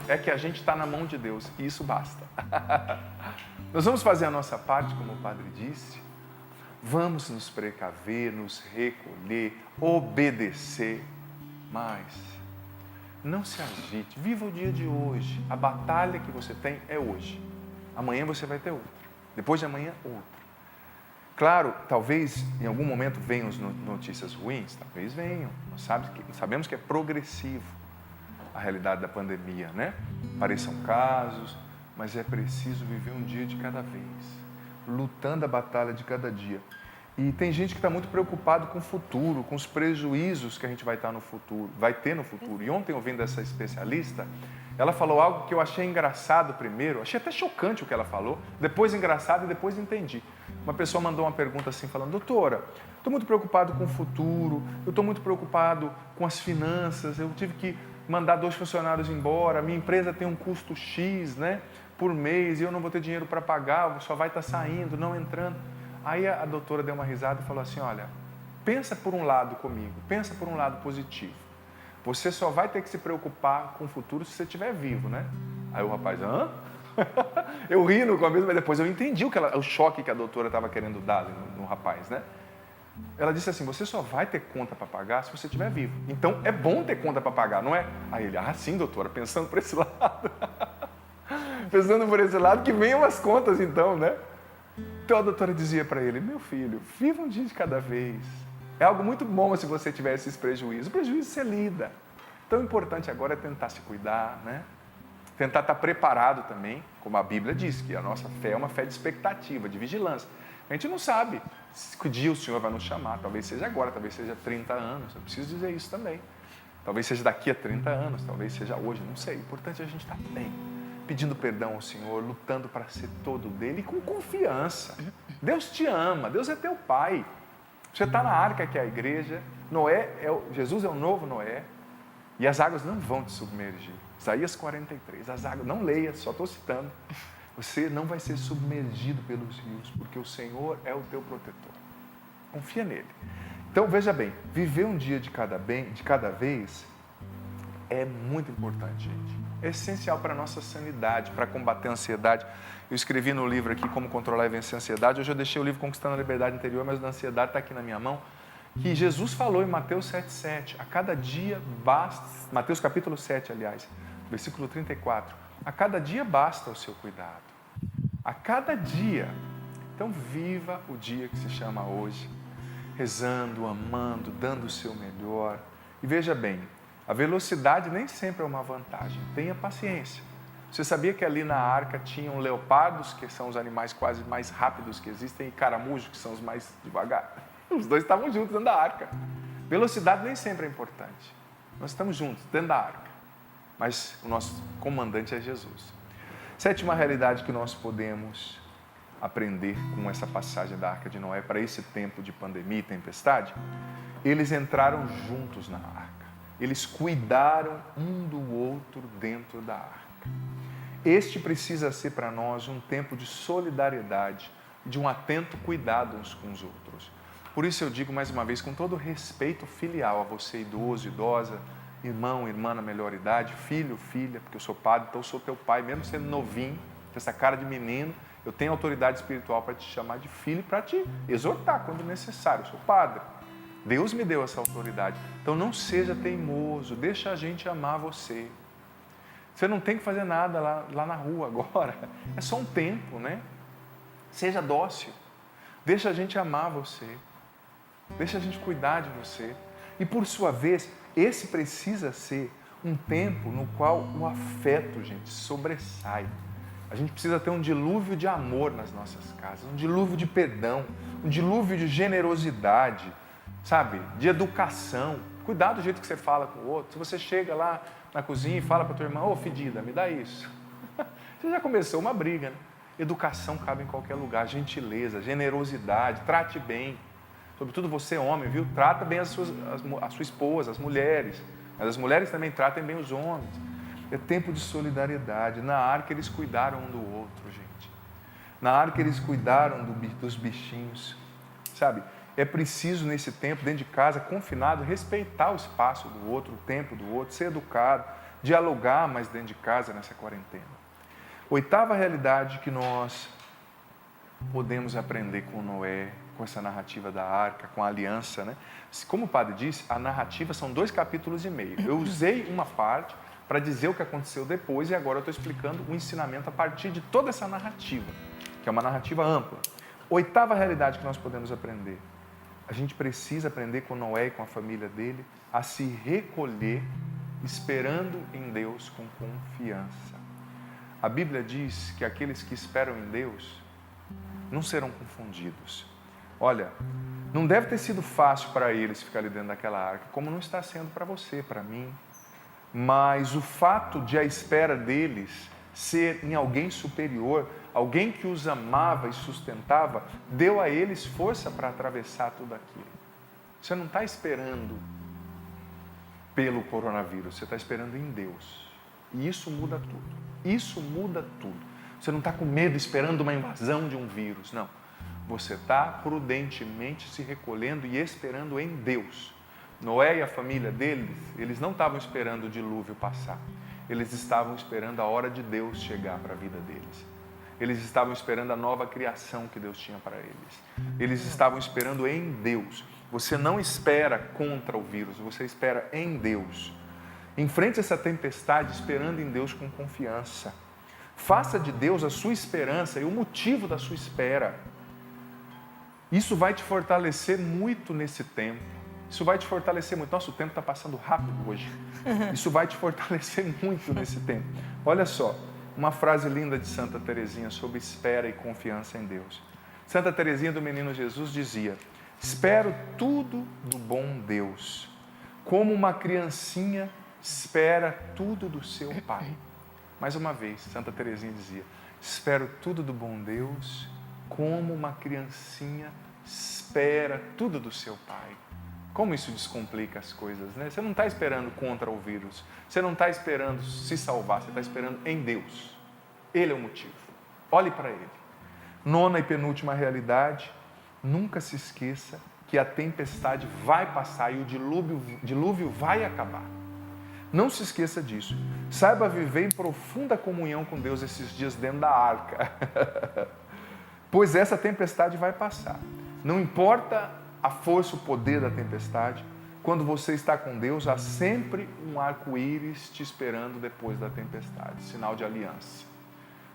é que a gente está na mão de Deus. E isso basta. Nós vamos fazer a nossa parte, como o padre disse. Vamos nos precaver, nos recolher, obedecer. Mas não se agite. Viva o dia de hoje. A batalha que você tem é hoje. Amanhã você vai ter outra. Depois de amanhã, outra. Claro, talvez em algum momento venham notícias ruins, talvez venham. Nós sabemos que é progressivo a realidade da pandemia, né? Apareçam casos, mas é preciso viver um dia de cada vez, lutando a batalha de cada dia. E tem gente que está muito preocupado com o futuro, com os prejuízos que a gente vai ter no futuro. E ontem, ouvindo essa especialista, ela falou algo que eu achei engraçado primeiro, achei até chocante o que ela falou, depois engraçado e depois entendi. Uma pessoa mandou uma pergunta assim, falando, doutora, estou muito preocupado com o futuro, eu estou muito preocupado com as finanças, eu tive que mandar 2 funcionários embora, minha empresa tem um custo X, né, por mês, e eu não vou ter dinheiro para pagar, só vai estar saindo, não entrando. Aí a doutora deu uma risada e falou assim, olha, pensa por um lado comigo, pensa por um lado positivo. Você só vai ter que se preocupar com o futuro se você estiver vivo, né? Aí o rapaz, hã? Eu ri no começo, mas depois eu entendi o choque que a doutora estava querendo dar no rapaz, né? Ela disse assim, você só vai ter conta para pagar se você estiver vivo. Então, é bom ter conta para pagar, não é? Aí ele, sim, doutora, pensando por esse lado. Pensando por esse lado, que venham as contas então, né? Então a doutora dizia para ele, meu filho, viva um dia de cada vez. É algo muito bom se você tiver esses prejuízos. O prejuízo você lida. Então o importante agora é tentar se cuidar, né? Tentar estar preparado também, como a Bíblia diz, que a nossa fé é uma fé de expectativa, de vigilância. A gente não sabe que dia o Senhor vai nos chamar, talvez seja agora, talvez seja 30 anos, eu preciso dizer isso também. Talvez seja daqui a 30 anos, talvez seja hoje, não sei. O importante é a gente estar bem, pedindo perdão ao Senhor, lutando para ser todo dele e com confiança. Deus te ama, Deus é teu Pai. Você está na arca que é a igreja, Jesus é o novo Noé, e as águas não vão te submergir. Isaías 43, as águas, não leia, só estou citando. Você não vai ser submergido pelos rios, porque o Senhor é o teu protetor. Confia nele. Então, veja bem, viver um dia de cada vez é muito importante, gente. é essencial para a nossa sanidade, para combater a ansiedade. Eu escrevi no livro aqui Como Controlar e Vencer a Ansiedade. Hoje eu deixei o livro Conquistando a Liberdade Interior, mas a ansiedade está aqui na minha mão. Que Jesus falou em Mateus 7,7, a cada dia basta, Mateus capítulo 7, aliás, versículo 34, a cada dia basta o seu cuidado. A cada dia. Então viva o dia que se chama hoje, rezando, amando, dando o seu melhor. E veja bem, a velocidade nem sempre é uma vantagem, tenha paciência. Você sabia que ali na arca tinham leopardos, que são os animais quase mais rápidos que existem, e caramujos, que são os mais devagar? Os dois estavam juntos dentro da arca. Velocidade nem sempre é importante. Nós estamos juntos dentro da arca, mas o nosso comandante é Jesus. Sétima realidade que nós podemos aprender com essa passagem da Arca de Noé para esse tempo de pandemia e tempestade, eles entraram juntos na arca. Eles cuidaram um do outro dentro da arca. Este precisa ser para nós um tempo de solidariedade, de um atento cuidado uns com os outros. Por isso eu digo mais uma vez, com todo respeito filial a você, idoso, idosa, irmão, irmã na melhor idade, filho, filha, porque eu sou padre, então eu sou teu pai, mesmo sendo novinho, com essa cara de menino, eu tenho autoridade espiritual para te chamar de filho e para te exortar quando necessário. Eu sou padre. Deus me deu essa autoridade. Então não seja teimoso, deixa a gente amar você. Você não tem que fazer nada lá na rua agora. É só um tempo, né? Seja dócil. Deixa a gente amar você. Deixa a gente cuidar de você. E por sua vez, esse precisa ser um tempo no qual o afeto, gente, sobressai. A gente precisa ter um dilúvio de amor nas nossas casas, um dilúvio de perdão, um dilúvio de generosidade, sabe? De educação. Cuidado do jeito que você fala com o outro. Se você chega lá na cozinha e fala para a tua irmã, ô fedida, me dá isso. Você já começou uma briga, né? Educação cabe em qualquer lugar, gentileza, generosidade, trate bem. Sobretudo você, homem, viu? Trata bem a sua esposa, as mulheres. Mas as mulheres também tratem bem os homens. É tempo de solidariedade. Na arca eles cuidaram um do outro, gente. Na arca eles cuidaram dos bichinhos. Sabe? É preciso nesse tempo, dentro de casa, confinado, respeitar o espaço do outro, o tempo do outro, ser educado, dialogar mais dentro de casa nessa quarentena. Oitava realidade que nós podemos aprender com Noé, com essa narrativa da arca, com a aliança, né? Como o padre disse, a narrativa são 2,5 capítulos. Eu usei uma parte para dizer o que aconteceu depois e agora eu estou explicando o ensinamento a partir de toda essa narrativa, que é uma narrativa ampla. Oitava realidade que nós podemos aprender. A gente precisa aprender com Noé e com a família dele a se recolher esperando em Deus com confiança. A Bíblia diz que aqueles que esperam em Deus não serão confundidos. Olha, não deve ter sido fácil para eles ficar ali dentro daquela arca, como não está sendo para você, para mim. Mas o fato de a espera deles ser em alguém superior, alguém que os amava e sustentava, deu a eles força para atravessar tudo aquilo. Você não está esperando pelo coronavírus, você está esperando em Deus. E isso muda tudo. Isso muda tudo. Você não está com medo esperando uma invasão de um vírus, não. Você está prudentemente se recolhendo e esperando em Deus. Noé e a família deles, eles não estavam esperando o dilúvio passar. Eles estavam esperando a hora de Deus chegar para a vida deles. Eles estavam esperando a nova criação que Deus tinha para eles. Eles estavam esperando em Deus. Você não espera contra o vírus, você espera em Deus. Enfrente essa tempestade esperando em Deus com confiança. Faça de Deus a sua esperança e o motivo da sua espera. Isso vai te fortalecer muito nesse tempo. Isso vai te fortalecer muito. Nosso tempo está passando rápido hoje. Isso vai te fortalecer muito nesse tempo. Olha só, uma frase linda de Santa Teresinha sobre espera e confiança em Deus. Santa Teresinha do Menino Jesus dizia: espero tudo do bom Deus, como uma criancinha espera tudo do seu pai. Mais uma vez, Santa Teresinha dizia: espero tudo do bom Deus, como uma criancinha espera tudo do seu pai. Como isso descomplica as coisas, né? Você não está esperando contra o vírus, você não está esperando se salvar, você está esperando em Deus. Ele é o motivo. Olhe para Ele. Nona e penúltima realidade, nunca se esqueça que a tempestade vai passar e o dilúvio vai acabar. Não se esqueça disso. Saiba viver em profunda comunhão com Deus esses dias dentro da arca. Pois essa tempestade vai passar. Não importa a força, o poder da tempestade, quando você está com Deus, há sempre um arco-íris te esperando depois da tempestade. Sinal de aliança.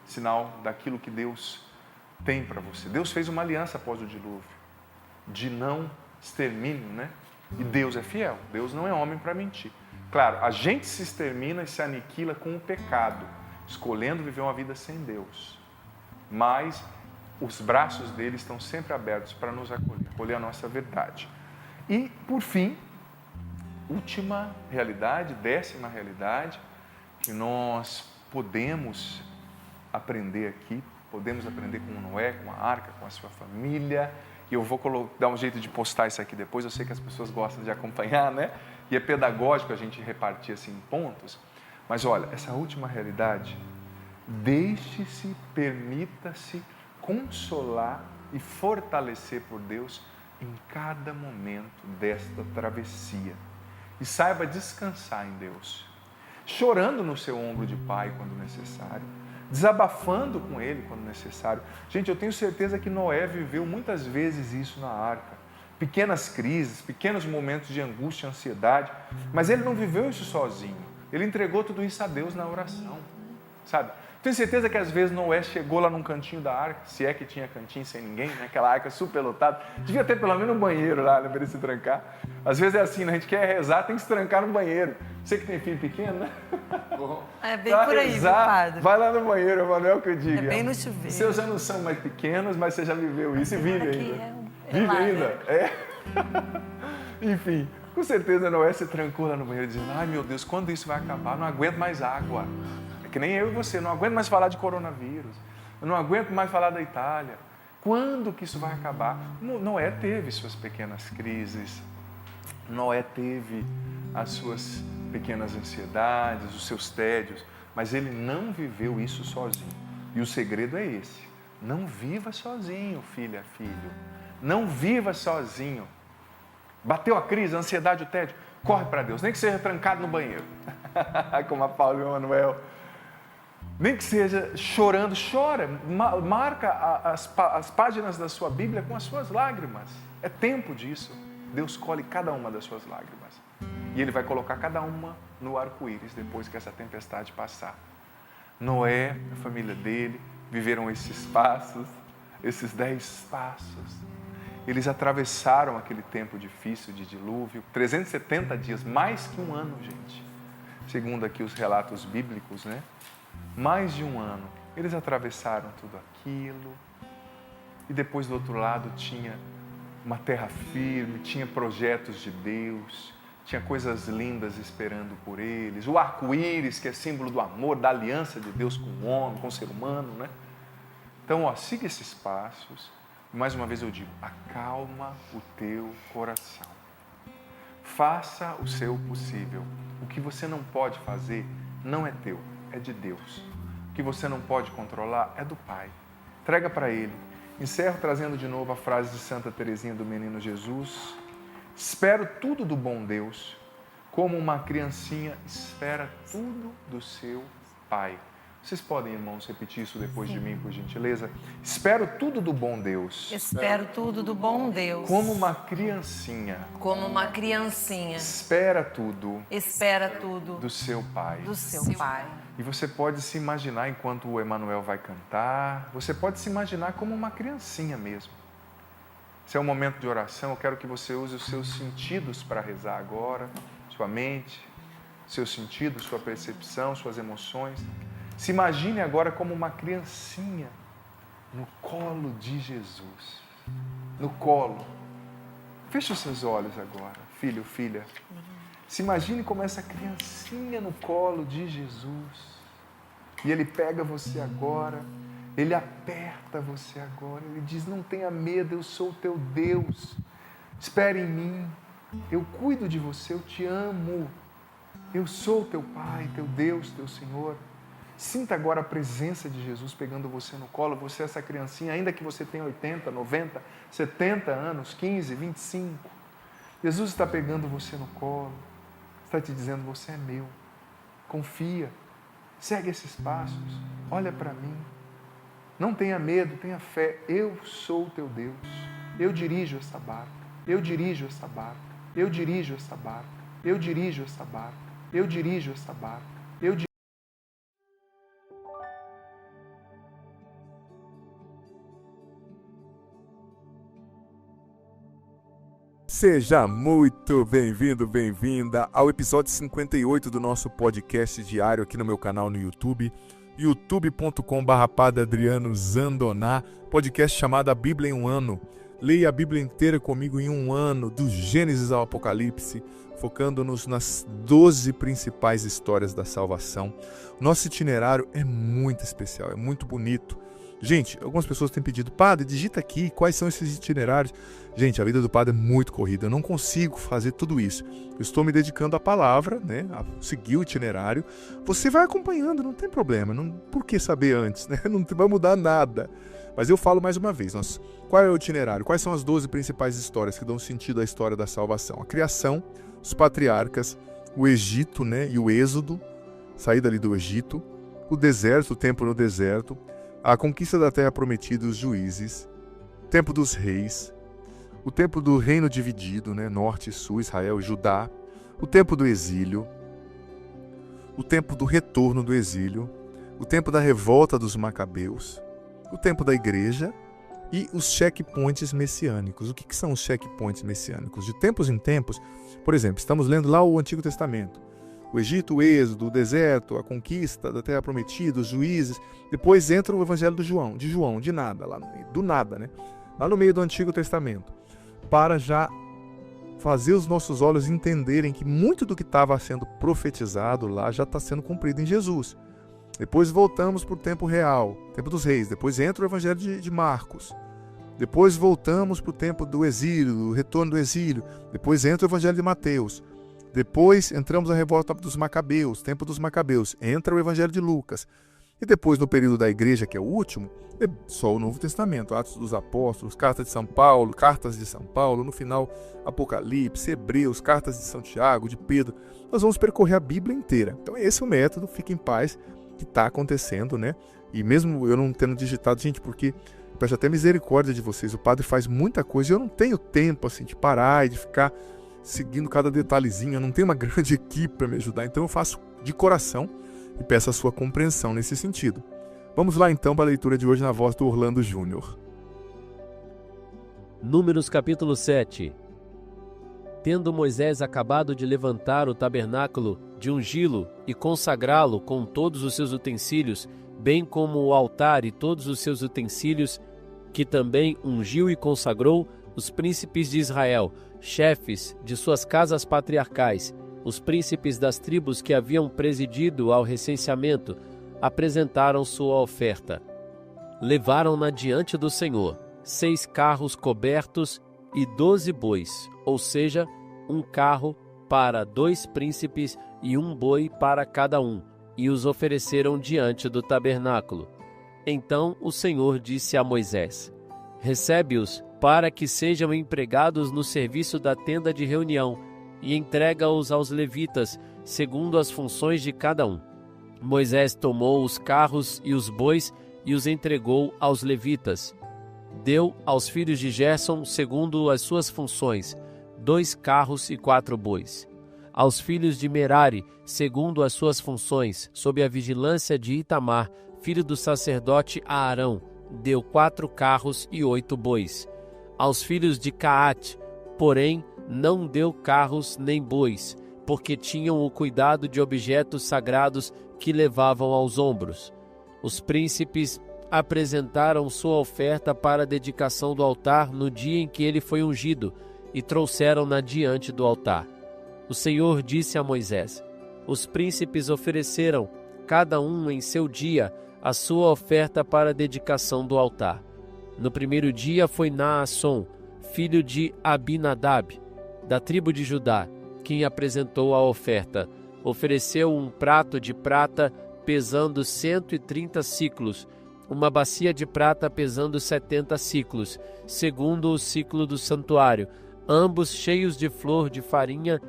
Sinal daquilo que Deus tem para você. Deus fez uma aliança após o dilúvio, de não extermínio, né? E Deus é fiel. Deus não é homem para mentir. Claro, a gente se extermina e se aniquila com o pecado, escolhendo viver uma vida sem Deus. Mas os braços dele estão sempre abertos para nos acolher a nossa verdade. E, por fim, última realidade, 10ª realidade, que nós podemos aprender aqui, podemos aprender com Noé, com a arca, com a sua família. E eu vou dar um jeito de postar isso aqui depois, eu sei que as pessoas gostam de acompanhar, né? E é pedagógico a gente repartir assim em pontos. Mas olha, essa última realidade, deixe-se, permita-se consolar e fortalecer por Deus em cada momento desta travessia. E saiba descansar em Deus, chorando no seu ombro de pai quando necessário, desabafando com Ele quando necessário. Gente, eu tenho certeza que Noé viveu muitas vezes isso na arca. Pequenas crises, pequenos momentos de angústia, ansiedade, mas ele não viveu isso sozinho. Ele entregou tudo isso a Deus na oração, sabe? Tenho certeza que às vezes Noé chegou lá num cantinho da arca, se é que tinha cantinho sem ninguém, né? Aquela arca super lotada, devia ter pelo menos um banheiro lá, né, para ele se trancar. Às vezes é assim, né? A gente quer rezar, tem que se trancar no banheiro. Você que tem filho pequeno, né? É bem por aí, rezar, viu, padre? vai lá no banheiro, Manuel, que eu digo. É bem no chuveiro. Seus anos são mais pequenos, mas você já viveu isso e vive ainda. Vive lá, ainda? né? É. Enfim, com certeza Noé se trancou lá no banheiro dizendo: ai meu Deus, quando isso vai acabar? Não aguento mais água. É que nem eu e você, não aguento mais falar de coronavírus. Eu não aguento mais falar da Itália. Quando que isso vai acabar? Noé teve suas pequenas crises. Noé teve as suas pequenas ansiedades, os seus tédios, mas ele não viveu isso sozinho. E o segredo é esse: não viva sozinho, filha, filho. Não viva sozinho. Bateu a crise, a ansiedade, o tédio, corre para Deus, nem que seja trancado no banheiro, como a Paula e o Manuel. Nem que seja chorando, chora, marca as páginas da sua Bíblia com as suas lágrimas. É tempo disso. Deus colhe cada uma das suas lágrimas. E Ele vai colocar cada uma no arco-íris depois que essa tempestade passar. Noé, a família dele, viveram esses passos, esses 10 passos. Eles atravessaram aquele tempo difícil de dilúvio, 370 dias, mais que um ano, gente. Segundo aqui os relatos bíblicos, né? Mais de um ano. Eles atravessaram tudo aquilo. E depois do outro lado tinha uma terra firme, tinha projetos de Deus, tinha coisas lindas esperando por eles. O arco-íris, que é símbolo do amor, da aliança de Deus com o homem, com o ser humano, né? Então, ó, siga esses passos. Mais uma vez eu digo, acalma o teu coração. Faça o seu possível. O que você não pode fazer não é teu, é de Deus. O que você não pode controlar é do Pai. Entrega para Ele. Encerro trazendo de novo a frase de Santa Teresinha do Menino Jesus. Espero tudo do bom Deus, como uma criancinha espera tudo do seu Pai. Vocês podem, irmãos, repetir isso depois de mim, por gentileza? Espero tudo do bom Deus. Espero tudo do bom Deus. Como uma criancinha. Como uma criancinha. Espera tudo. Espera tudo do seu Pai. do seu Pai. E você pode se imaginar, enquanto o Emanuel vai cantar, você pode se imaginar como uma criancinha mesmo. Se é um momento de oração, eu quero que você use os seus sentidos para rezar agora. Sua mente, seus sentidos, sua percepção, suas emoções. Se imagine agora como uma criancinha no colo de Jesus. No colo. Feche os seus olhos agora, filho, filha. Se imagine como essa criancinha no colo de Jesus. E Ele pega você agora, Ele aperta você agora, Ele diz: não tenha medo, eu sou o teu Deus. Espere em mim, eu cuido de você, eu te amo. Eu sou o teu Pai, teu Deus, teu Senhor. Sinta agora a presença de Jesus pegando você no colo, você é essa criancinha, ainda que você tenha 80, 90, 70 anos, 15, 25. Jesus está pegando você no colo, está te dizendo: você é meu, confia, segue esses passos, olha para mim. Não tenha medo, tenha fé. Eu sou o teu Deus. Eu dirijo essa barca. Eu dirijo essa barca. Eu dirijo essa barca. Eu dirijo essa barca. Eu dirijo essa barca. Eu dirijo. Seja muito bem-vindo, bem-vinda ao episódio 58 do nosso podcast diário aqui no meu canal no YouTube, youtube.com/Padre Adriano Zandoná, podcast chamado A Bíblia em um Ano. Leia a Bíblia inteira comigo em um ano, do Gênesis ao Apocalipse, focando-nos nas 12 principais histórias da salvação. Nosso itinerário é muito especial, é muito bonito. Gente, algumas pessoas têm pedido, Padre, digita aqui quais são esses itinerários. Gente, a vida do Padre é muito corrida, eu não consigo fazer tudo isso. Eu estou me dedicando à palavra, né, a seguir o itinerário. Você vai acompanhando, não tem problema, por que saber antes, né? Não vai mudar nada. Mas eu falo mais uma vez, qual é o itinerário? Quais são as 12 principais histórias que dão sentido à história da salvação? A criação, os patriarcas, o Egito, né, e o Êxodo, saída ali do Egito, o deserto, o tempo no deserto, a conquista da terra prometida e os juízes, o tempo dos reis, o tempo do reino dividido, né, norte e sul, Israel e Judá, o tempo do exílio, o tempo do retorno do exílio, o tempo da revolta dos macabeus, o tempo da igreja e os checkpoints messiânicos. O que são os checkpoints messiânicos? De tempos em tempos, por exemplo, estamos lendo lá o Antigo Testamento, o Egito, o Êxodo, o deserto, a conquista da terra prometida, os juízes. Depois entra o Evangelho de João, de nada, lá no meio, do nada, né? Lá no meio do Antigo Testamento, para já fazer os nossos olhos entenderem que muito do que estava sendo profetizado lá já está sendo cumprido em Jesus. Depois voltamos para o tempo real, tempo dos reis. Depois entra o Evangelho de Marcos. Depois voltamos para o tempo do exílio, do retorno do exílio. Depois entra o Evangelho de Mateus. Depois entramos na revolta dos macabeus, tempo dos macabeus, entra o Evangelho de Lucas. E depois, no período da igreja, que é o último, é só o Novo Testamento, Atos dos Apóstolos, cartas de São Paulo, no final, Apocalipse, Hebreus, cartas de Santiago, de Pedro. Nós vamos percorrer a Bíblia inteira. Então esse é o método, fique em paz, que está acontecendo, né? E mesmo eu não tendo digitado, gente, porque peço até misericórdia de vocês, o Padre faz muita coisa e eu não tenho tempo assim de parar e de ficar seguindo cada detalhezinho, eu não tenho uma grande equipe para me ajudar, então eu faço de coração e peço a sua compreensão nesse sentido. Vamos lá então para a leitura de hoje na voz do Orlando Júnior. Números capítulo 7. Tendo Moisés acabado de levantar o tabernáculo, de ungí-lo e consagrá-lo com todos os seus utensílios, bem como o altar e todos os seus utensílios, que também ungiu e consagrou os príncipes de Israel, chefes de suas casas patriarcais, os príncipes das tribos que haviam presidido ao recenseamento, apresentaram sua oferta. Levaram-na diante do Senhor, 6 carros cobertos e 12 bois, ou seja, um carro para 2 príncipes e um boi para cada um, e os ofereceram diante do tabernáculo. Então o Senhor disse a Moisés: recebe-os para que sejam empregados no serviço da tenda de reunião, e entrega-os aos levitas, segundo as funções de cada um. Moisés tomou os carros e os bois e os entregou aos levitas. Deu aos filhos de Gerson, segundo as suas funções, 2 carros e 4 bois. Aos filhos de Merari, segundo as suas funções, sob a vigilância de Itamar, filho do sacerdote Aarão, deu 4 carros e 8 bois. Aos filhos de Caate, porém, não deu carros nem bois, porque tinham o cuidado de objetos sagrados que levavam aos ombros. Os príncipes apresentaram sua oferta para a dedicação do altar no dia em que ele foi ungido, e trouxeram-na diante do altar. O Senhor disse a Moisés: os príncipes ofereceram, cada um em seu dia, a sua oferta para a dedicação do altar. No primeiro dia foi Naasson, filho de Abinadab, da tribo de Judá, quem apresentou a oferta. Ofereceu um prato de prata pesando 130 siclos, uma bacia de prata pesando 70 siclos, segundo o ciclo do santuário, ambos cheios de flor de farinha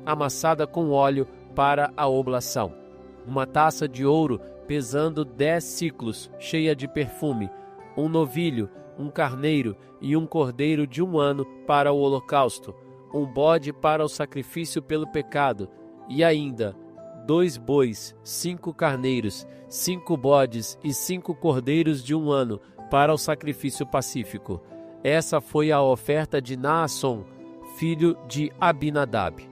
amassada com óleo para a oblação. uma taça de ouro pesando 10 siclos, cheia de perfume, um novilho, um carneiro e um cordeiro de 1 ano para o holocausto, um bode para o sacrifício pelo pecado, e ainda 2 bois, 5 carneiros, 5 bodes e 5 cordeiros de 1 ano para o sacrifício pacífico. Essa foi a oferta de Naasson, filho de Abinadab.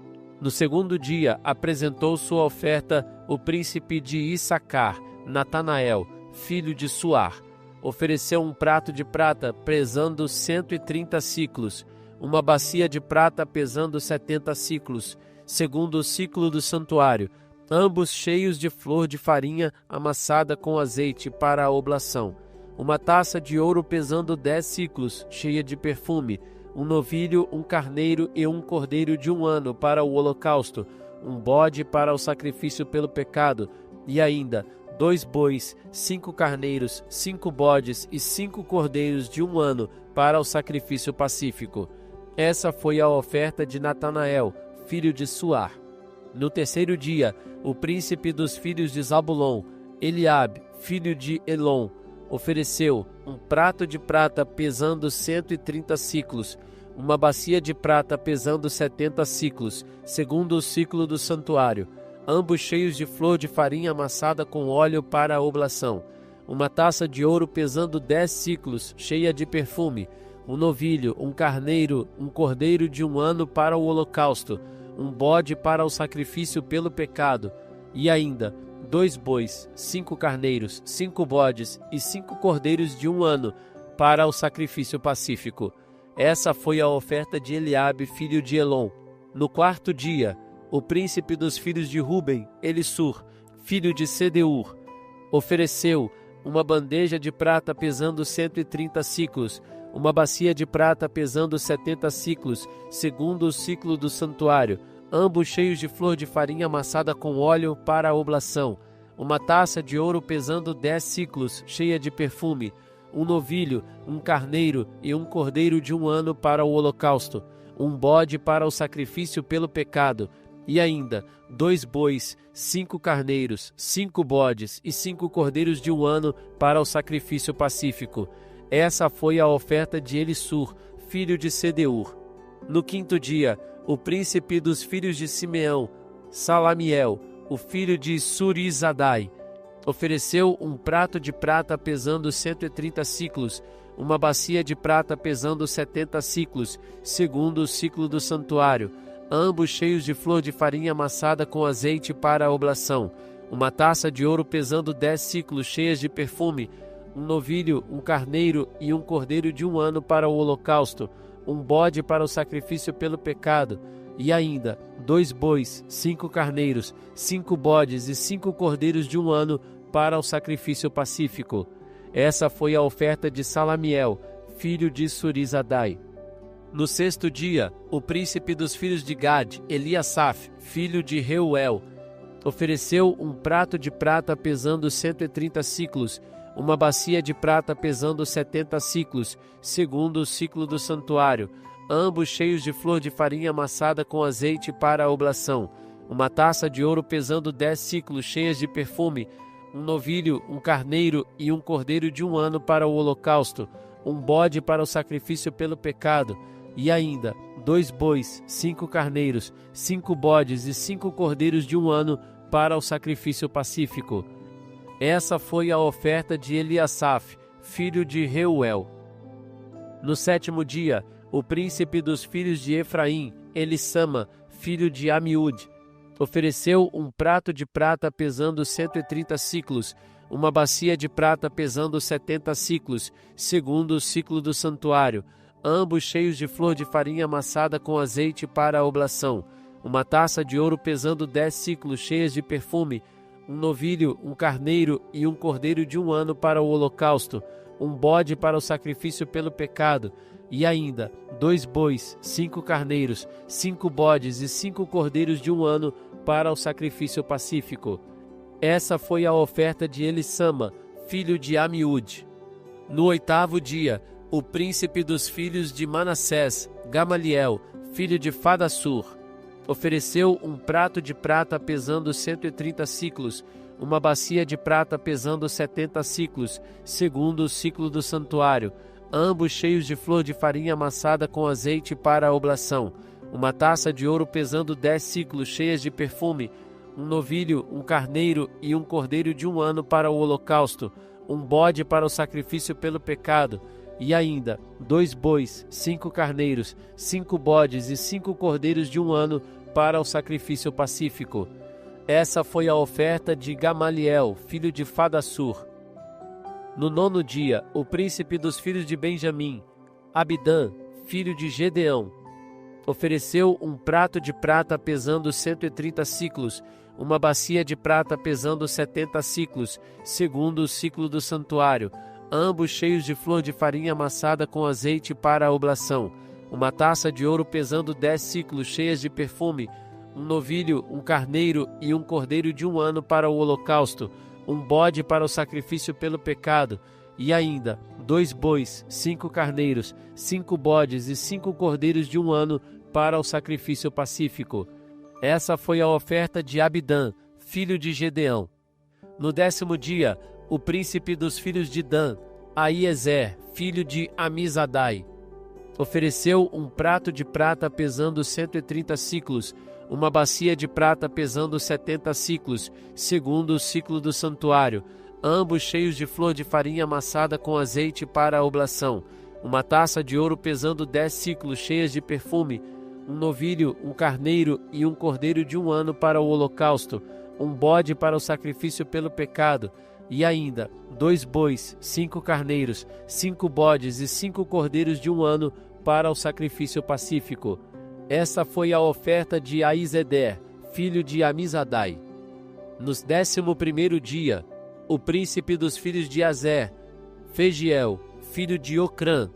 No segundo dia, apresentou sua oferta o príncipe de Issacar, Natanael, filho de Suar. Ofereceu um prato de prata pesando 130 siclos, uma bacia de prata pesando 70 siclos, segundo o ciclo do santuário, ambos cheios de flor de farinha amassada com azeite para a oblação, uma taça de ouro pesando 10 siclos, cheia de perfume, um novilho, um carneiro e um cordeiro de 1 ano para o holocausto, um bode para o sacrifício pelo pecado, e ainda 2 bois, 5 carneiros, 5 bodes e 5 cordeiros de 1 ano para o sacrifício pacífico. Essa foi a oferta de Natanael, filho de Suar. No terceiro dia, o príncipe dos filhos de Zabulon, Eliabe, filho de Elon, ofereceu um prato de prata pesando 130 siclos, uma bacia de prata pesando 70 siclos, segundo o ciclo do santuário, ambos cheios de flor de farinha amassada com óleo para a oblação, uma taça de ouro pesando 10 siclos, cheia de perfume, um novilho, um carneiro, um cordeiro de 1 ano para o holocausto, um bode para o sacrifício pelo pecado, e ainda 2 bois, 5 carneiros, 5 bodes e 5 cordeiros de 1 ano para o sacrifício pacífico. Essa foi a oferta de Eliabe, filho de Elon. No quarto dia, o príncipe dos filhos de Ruben, Elissur, filho de Sedeur, ofereceu uma bandeja de prata pesando 130 siclos, uma bacia de prata pesando 70 siclos, segundo o ciclo do santuário, ambos cheios de flor de farinha amassada com óleo para a oblação, uma taça de ouro pesando 10 siclos, cheia de perfume, um novilho, um carneiro e um cordeiro de 1 ano para o holocausto, um bode para o sacrifício pelo pecado, e ainda 2 bois, 5 carneiros, 5 bodes e 5 cordeiros de 1 ano para o sacrifício pacífico. Essa foi a oferta de Elissur, filho de Sedeur. No quinto dia, o príncipe dos filhos de Simeão, Salamiel, o filho de Surizadai, ofereceu um prato de prata pesando 130 siclos, uma bacia de prata pesando 70 siclos, segundo o ciclo do santuário, ambos cheios de flor de farinha amassada com azeite para a oblação, uma taça de ouro pesando 10 siclos, cheias de perfume, um novilho, um carneiro e um cordeiro de 1 ano para o holocausto, um bode para o sacrifício pelo pecado, e ainda 2 bois, 5 carneiros, 5 bodes e 5 cordeiros de 1 ano para o sacrifício pacífico. Essa foi a oferta de Salamiel, filho de Surizadai. No sexto dia, o príncipe dos filhos de Gad, Eliasaf, filho de Reuel, ofereceu um prato de prata pesando 130 siclos, uma bacia de prata pesando 70 siclos, segundo o ciclo do santuário, ambos cheios de flor de farinha amassada com azeite para a oblação, uma taça de ouro pesando 10 siclos, cheias de perfume, um novilho, um carneiro e um cordeiro de 1 ano para o holocausto, um bode para o sacrifício pelo pecado, e ainda 2 bois, 5 carneiros, 5 bodes e 5 cordeiros de 1 ano para o sacrifício pacífico. Essa foi a oferta de Eliasaf, filho de Reuel. No sétimo dia, o príncipe dos filhos de Efraim, Elissama, filho de Amiúde, ofereceu um prato de prata pesando 130 siclos, uma bacia de prata pesando 70 siclos, segundo o ciclo do santuário, ambos cheios de flor de farinha amassada com azeite para a oblação, uma taça de ouro pesando 10 siclos, cheias de perfume, um novilho, um carneiro e um cordeiro de 1 ano para o holocausto, um bode para o sacrifício pelo pecado, e ainda 2 bois, 5 carneiros, 5 bodes e 5 cordeiros de 1 ano para o sacrifício pacífico. Essa foi a oferta de Elissama, filho de Amiúde. No oitavo dia, o príncipe dos filhos de Manassés, Gamaliel, filho de Fadassur, ofereceu um prato de prata pesando 130 siclos, uma bacia de prata pesando 70 siclos, segundo o ciclo do santuário, ambos cheios de flor de farinha amassada com azeite para a oblação, uma taça de ouro pesando 10 siclos, cheias de perfume, um novilho, um carneiro e um cordeiro de 1 ano para o holocausto, um bode para o sacrifício pelo pecado, e ainda 2 bois, 5 carneiros, 5 bodes e 5 cordeiros de 1 ano para o sacrifício pacífico. Essa foi a oferta de Gamaliel, filho de Fadassur. No 9º dia, o príncipe dos filhos de Benjamim, Abidã, filho de Gedeão, ofereceu um prato de prata pesando 130 siclos, uma bacia de prata pesando 70 siclos, segundo o ciclo do santuário, ambos cheios de flor de farinha amassada com azeite para a oblação, uma taça de ouro pesando 10 siclos, cheias de perfume, um novilho, um carneiro e um cordeiro de 1 ano para o holocausto, um bode para o sacrifício pelo pecado, e ainda 2 bois, 5 carneiros, 5 bodes e 5 cordeiros de 1 ano para o sacrifício pacífico. Essa foi a oferta de Abidã, filho de Gedeão. No 10º dia, o príncipe dos filhos de Dan, Aiezer, filho de Amizadai, ofereceu um prato de prata pesando 130 siclos, uma bacia de prata pesando 70 siclos, segundo o ciclo do santuário, ambos cheios de flor de farinha amassada com azeite para a oblação, uma taça de ouro pesando 10 siclos, cheias de perfume, um novilho, um carneiro e um cordeiro de 1 ano para o holocausto, um bode para o sacrifício pelo pecado, e ainda 2 bois, 5 carneiros, 5 bodes e 5 cordeiros de 1 ano para o sacrifício pacífico. Essa foi a oferta de Aizeder, filho de Amizadai. Nos 11º dia, o príncipe dos filhos de Azer, Fegiel, filho de Ocrã,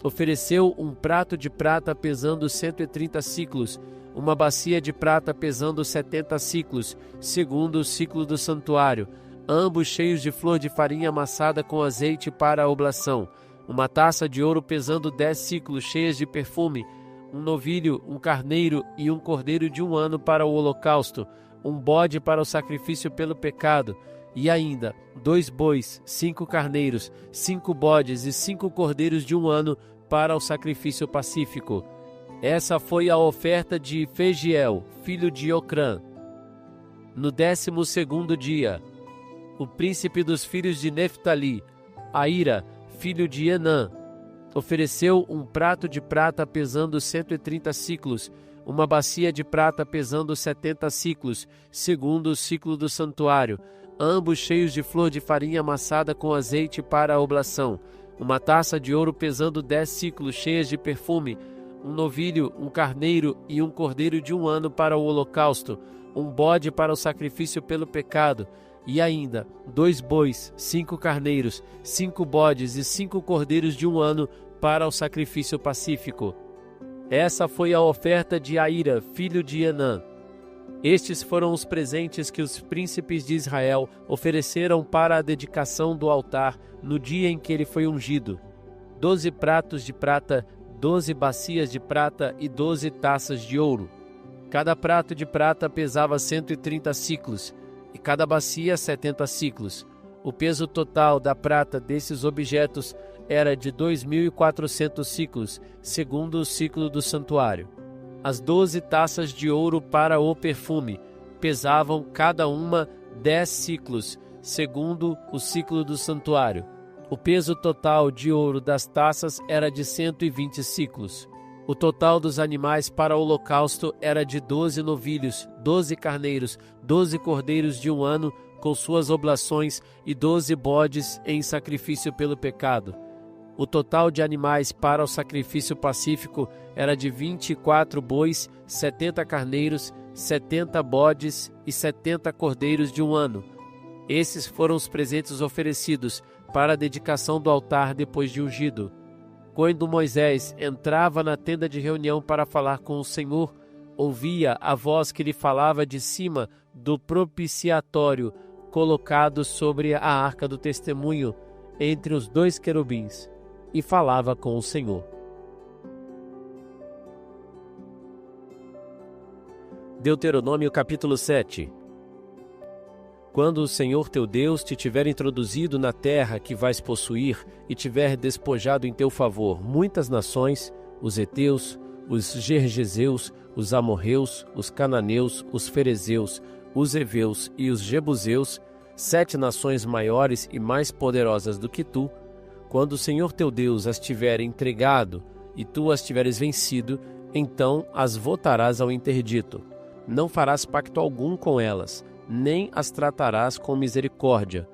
ofereceu um prato de prata pesando 130 siclos, uma bacia de prata pesando 70 siclos, segundo o ciclo do santuário, ambos cheios de flor de farinha amassada com azeite para a oblação, uma taça de ouro pesando 10 siclos, cheias de perfume, um novilho, um carneiro e um cordeiro de 1 ano para o holocausto, um bode para o sacrifício pelo pecado, e ainda 2 bois, 5 carneiros, 5 bodes e 5 cordeiros de 1 ano para o sacrifício pacífico. Essa foi a oferta de Fegiel, filho de Ocrã. No 12º dia, o príncipe dos filhos de Neftali, Aira, filho de Enã, ofereceu um prato de prata pesando 130 siclos, uma bacia de prata pesando 70 siclos, segundo o ciclo do santuário, ambos cheios de flor de farinha amassada com azeite para a oblação, uma taça de ouro pesando 10 siclos, cheias de perfume, um novilho, um carneiro e um cordeiro de 1 ano para o holocausto, um bode para o sacrifício pelo pecado, e ainda 2 bois, 5 carneiros, 5 bodes e 5 cordeiros de 1 ano para o sacrifício pacífico. Essa foi a oferta de Aira, filho de Enã. Estes foram os presentes que os príncipes de Israel ofereceram para a dedicação do altar no dia em que ele foi ungido: 12 pratos de prata, 12 bacias de prata e 12 taças de ouro. Cada prato de prata pesava 130 siclos, e cada bacia 70 siclos. O peso total da prata desses objetos era de 2.400 siclos, segundo o ciclo do santuário. As 12 taças de ouro para o perfume pesavam cada uma 10 siclos, segundo o ciclo do santuário. O peso total de ouro das taças era de 120 siclos. O total dos animais para o holocausto era de 12 novilhos, 12 carneiros, 12 cordeiros de 1 ano com suas oblações e 12 bodes em sacrifício pelo pecado. O total de animais para o sacrifício pacífico era de 24 bois, 70 carneiros, 70 bodes e 70 cordeiros de 1 ano. Esses foram os presentes oferecidos para a dedicação do altar depois de ungido. Quando Moisés entrava na tenda de reunião para falar com o Senhor, ouvia a voz que lhe falava de cima do propiciatório colocado sobre a arca do testemunho entre os 2 querubins, e falava com o Senhor. Deuteronômio capítulo 7. Quando o Senhor teu Deus te tiver introduzido na terra que vais possuir e tiver despojado em teu favor muitas nações, os heteus, os gergeseus, os amorreus, os cananeus, os ferezeus, os heveus e os jebuseus, 7 nações maiores e mais poderosas do que tu, quando o Senhor teu Deus as tiver entregado e tu as tiveres vencido, então as votarás ao interdito. Não farás pacto algum com elas, nem as tratarás com misericórdia.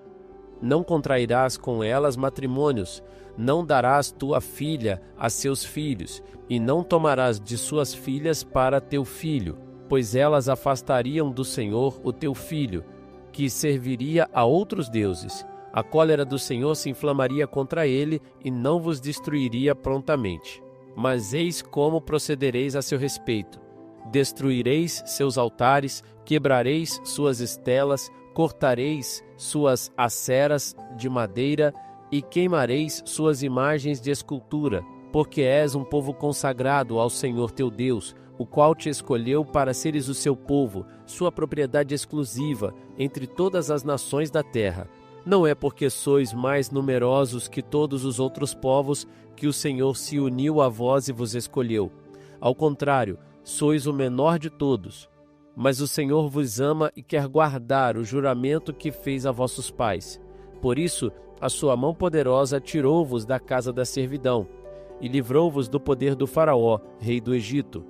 Não contrairás com elas matrimônios, não darás tua filha a seus filhos, e não tomarás de suas filhas para teu filho, pois elas afastariam do Senhor o teu filho, que serviria a outros deuses. A cólera do Senhor se inflamaria contra ele e não vos destruiria prontamente. Mas eis como procedereis a seu respeito. Destruireis seus altares, quebrareis suas estelas, cortareis suas aceras de madeira e queimareis suas imagens de escultura, porque és um povo consagrado ao Senhor teu Deus, o qual te escolheu para seres o seu povo, sua propriedade exclusiva entre todas as nações da terra. Não é porque sois mais numerosos que todos os outros povos que o Senhor se uniu a vós e vos escolheu. Ao contrário, sois o menor de todos. Mas o Senhor vos ama e quer guardar o juramento que fez a vossos pais. Por isso, a sua mão poderosa tirou-vos da casa da servidão e livrou-vos do poder do Faraó, rei do Egito.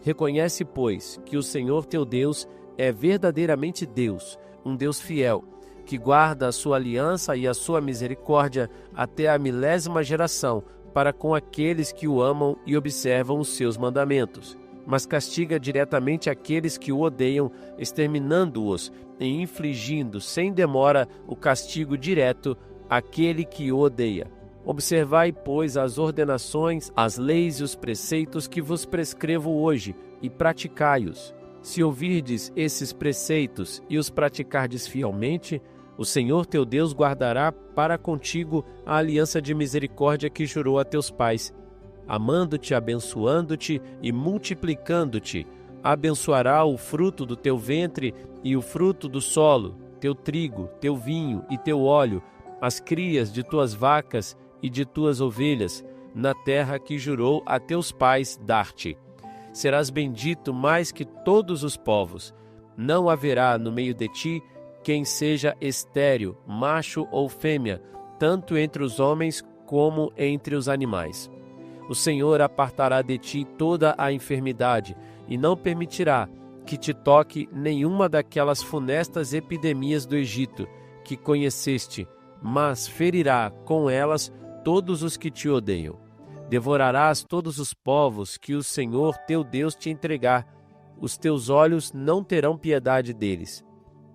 Reconhece, pois, que o Senhor teu Deus é verdadeiramente Deus, um Deus fiel, que guarda a sua aliança e a sua misericórdia até a 1000ª geração, para com aqueles que o amam e observam os seus mandamentos. Mas castiga diretamente aqueles que o odeiam, exterminando-os e infligindo sem demora o castigo direto àquele que o odeia. Observai, pois, as ordenações, as leis e os preceitos que vos prescrevo hoje, e praticai-os. Se ouvirdes esses preceitos e os praticardes fielmente, o Senhor teu Deus guardará para contigo a aliança de misericórdia que jurou a teus pais, amando-te, abençoando-te e multiplicando-te. Abençoará o fruto do teu ventre e o fruto do solo, teu trigo, teu vinho e teu óleo, as crias de tuas vacas e de tuas ovelhas, na terra que jurou a teus pais dar-te. Serás bendito mais que todos os povos. Não haverá no meio de ti quem seja estéril, macho ou fêmea, tanto entre os homens como entre os animais. O Senhor apartará de ti toda a enfermidade e não permitirá que te toque nenhuma daquelas funestas epidemias do Egito que conheceste, mas ferirá com elas todos os que te odeiam. Devorarás todos os povos que o Senhor teu Deus te entregar. Os teus olhos não terão piedade deles.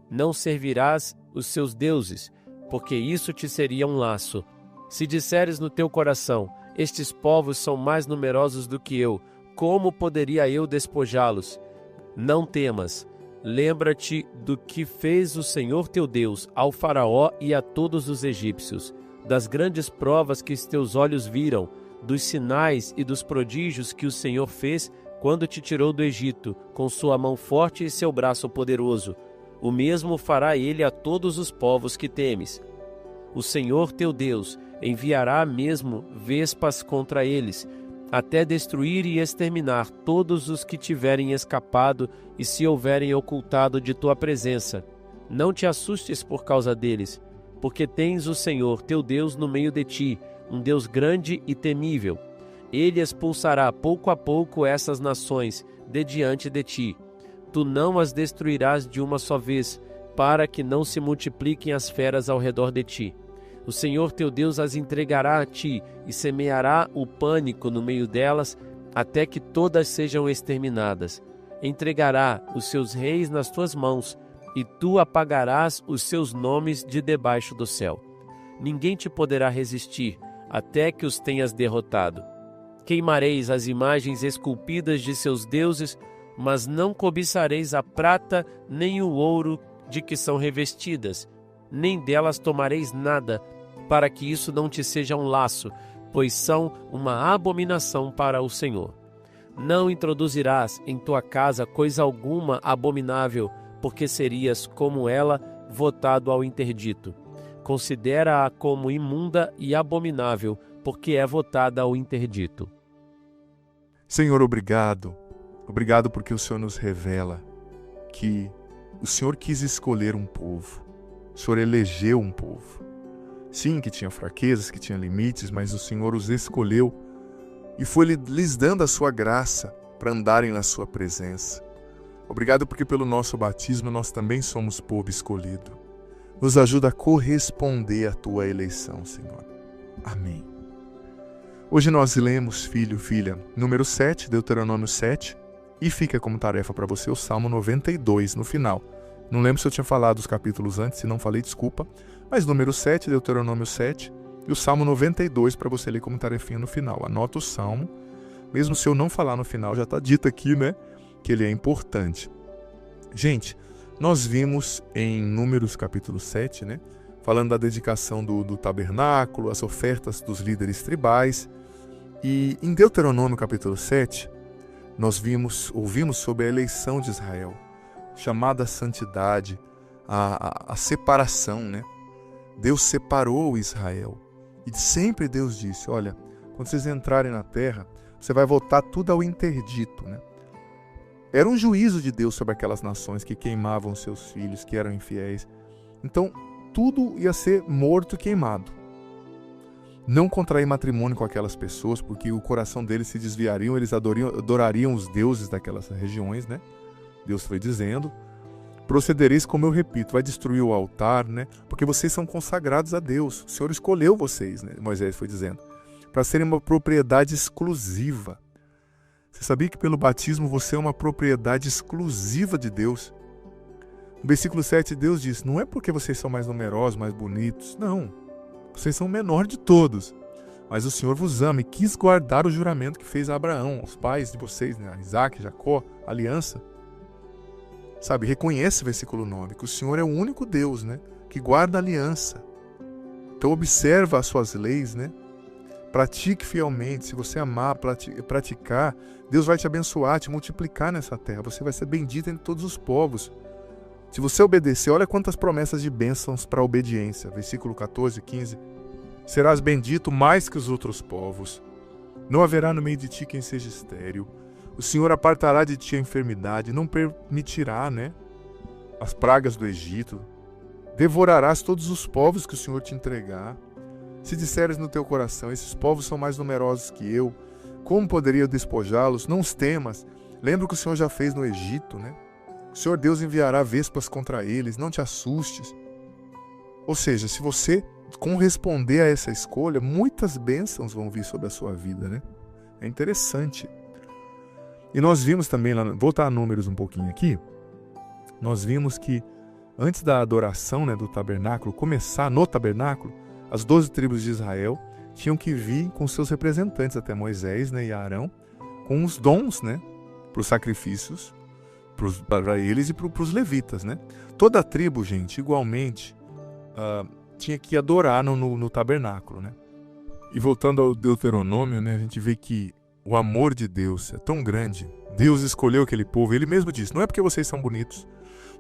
Não servirás os seus deuses, porque isso te seria um laço. Se disseres no teu coração, estes povos são mais numerosos do que eu, como poderia eu despojá-los? Não temas. Lembra-te do que fez o Senhor teu Deus ao Faraó e a todos os egípcios, das grandes provas que teus olhos viram, dos sinais e dos prodígios que o Senhor fez quando te tirou do Egito, com sua mão forte e seu braço poderoso. O mesmo fará ele a todos os povos que temes. O Senhor teu Deus enviará mesmo vespas contra eles, até destruir e exterminar todos os que tiverem escapado e se houverem ocultado de tua presença. Não te assustes por causa deles, porque tens o Senhor teu Deus no meio de ti, um Deus grande e temível. Ele expulsará pouco a pouco essas nações de diante de ti. Tu não as destruirás de uma só vez, para que não se multipliquem as feras ao redor de ti. O Senhor teu Deus as entregará a ti e semeará o pânico no meio delas, até que todas sejam exterminadas. Entregará os seus reis nas tuas mãos, e tu apagarás os seus nomes de debaixo do céu. Ninguém te poderá resistir, até que os tenhas derrotado. Queimareis as imagens esculpidas de seus deuses, mas não cobiçareis a prata nem o ouro de que são revestidas, nem delas tomareis nada, para que isso não te seja um laço, pois são uma abominação para o Senhor. Não introduzirás em tua casa coisa alguma abominável, porque serias como ela votado ao interdito. Considera-a como imunda e abominável, porque é votada ao interdito. Senhor, obrigado. Obrigado porque o Senhor nos revela que o Senhor quis escolher um povo. O Senhor elegeu um povo. Sim, que tinha fraquezas, que tinha limites, mas o Senhor os escolheu e foi lhes dando a sua graça para andarem na sua presença. Obrigado porque pelo nosso batismo nós também somos povo escolhido. Nos ajuda a corresponder à tua eleição, Senhor. Amém. Hoje nós lemos, filho, filha, número 7, Deuteronômio 7, e fica como tarefa para você o Salmo 92 no final. Não lembro se eu tinha falado os capítulos antes, se não falei, desculpa, mas número 7, Deuteronômio 7, e o Salmo 92 para você ler como tarefinha no final. Anota o Salmo, mesmo se eu não falar no final, já está dito aqui, né, que ele é importante. Gente, nós vimos em Números capítulo 7, né, falando da dedicação do tabernáculo, as ofertas dos líderes tribais, e em Deuteronômio capítulo 7, nós ouvimos sobre a eleição de Israel, chamada santidade, a separação, né? Deus separou Israel. E sempre Deus disse, olha, quando vocês entrarem na terra, você vai voltar tudo ao interdito, né? Era um juízo de Deus sobre aquelas nações que queimavam seus filhos, que eram infiéis. Então, tudo ia ser morto e queimado. Não contrair matrimônio com aquelas pessoas, porque o coração deles se desviariam, eles adorariam os deuses daquelas regiões, né? Deus foi dizendo, procedereis como eu repito, vai destruir o altar, né? Porque vocês são consagrados a Deus. O Senhor escolheu vocês, né? Moisés foi dizendo, para serem uma propriedade exclusiva. Você sabia que pelo batismo você é uma propriedade exclusiva de Deus? No versículo 7, Deus diz, não é porque vocês são mais numerosos, mais bonitos, não. Vocês são o menor de todos, mas o Senhor vos ama e quis guardar o juramento que fez a Abraão, os pais de vocês, né? Isaac, Jacó, aliança. Sabe, reconhece, versículo 9, que o Senhor é o único Deus, né? Que guarda a aliança. Então observa as suas leis, né? Pratique fielmente. Se você amar, praticar, Deus vai te abençoar, te multiplicar nessa terra. Você vai ser bendito entre todos os povos. Se você obedecer, olha quantas promessas de bênçãos para a obediência. Versículo 14, 15. Serás bendito mais que os outros povos. Não haverá no meio de ti quem seja estéril. O Senhor apartará de ti a enfermidade, não permitirá, né, as pragas do Egito. Devorarás todos os povos que o Senhor te entregar. Se disseres no teu coração, esses povos são mais numerosos que eu, como poderia eu despojá-los? Não os temas. Lembra o que o Senhor já fez no Egito, né? O Senhor Deus enviará vespas contra eles, não te assustes. Ou seja, se você corresponder a essa escolha, muitas bênçãos vão vir sobre a sua vida, né? É interessante. E nós vimos também, voltar a Números um pouquinho aqui, nós vimos que antes da adoração, né, do tabernáculo, começar no tabernáculo, as 12 tribos de Israel tinham que vir com seus representantes até Moisés, né, e Arão, com os dons, né, para os sacrifícios, para eles e para os levitas, né? Toda a tribo, gente, igualmente, tinha que adorar no tabernáculo, né? E voltando ao Deuteronômio, né, a gente vê que o amor de Deus é tão grande. Deus escolheu aquele povo, ele mesmo disse, não é porque vocês são bonitos,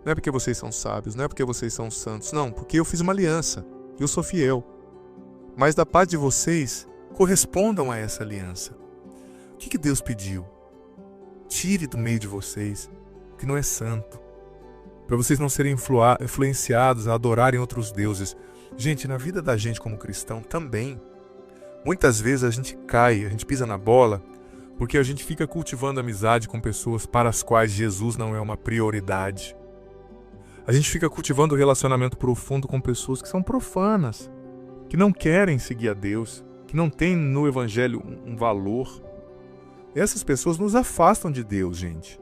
não é porque vocês são sábios, não é porque vocês são santos, não, porque eu fiz uma aliança, eu sou fiel. Mas da parte de vocês, correspondam a essa aliança. O que Deus pediu? Tire do meio de vocês que não é santo, para vocês não serem influenciados a adorarem outros deuses. Gente, na vida da gente como cristão também, muitas vezes a gente cai, a gente pisa na bola, porque a gente fica cultivando amizade com pessoas para as quais Jesus não é uma prioridade. A gente fica cultivando relacionamento profundo com pessoas que são profanas, que não querem seguir a Deus, que não têm no Evangelho um valor. Essas pessoas nos afastam de Deus, gente.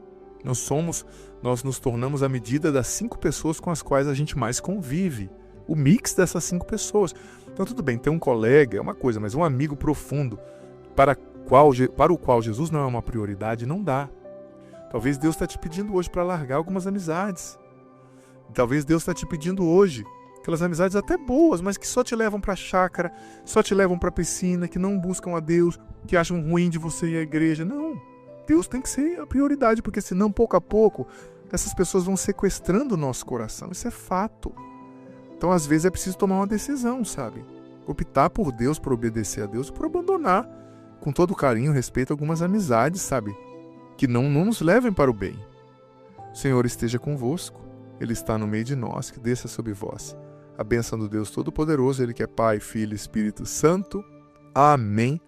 Nós nos tornamos a medida das 5 pessoas com as quais a gente mais convive. O mix dessas 5 pessoas. Então tudo bem, ter um colega é uma coisa, mas um amigo profundo para o qual Jesus não é uma prioridade, não dá. Talvez Deus está te pedindo hoje para largar algumas amizades. Talvez Deus está te pedindo hoje aquelas amizades até boas, mas que só te levam para a chácara, só te levam para a piscina, que não buscam a Deus, que acham ruim de você ir à igreja. Não. Deus tem que ser a prioridade, porque senão, pouco a pouco, essas pessoas vão sequestrando o nosso coração. Isso é fato. Então, às vezes, é preciso tomar uma decisão, sabe? Optar por Deus, por obedecer a Deus, por abandonar, com todo carinho, respeito, algumas amizades, sabe? Que não nos levem para o bem. O Senhor esteja convosco, Ele está no meio de nós, que desça sobre vós a bênção do Deus Todo-Poderoso, Ele que é Pai, Filho e Espírito Santo. Amém.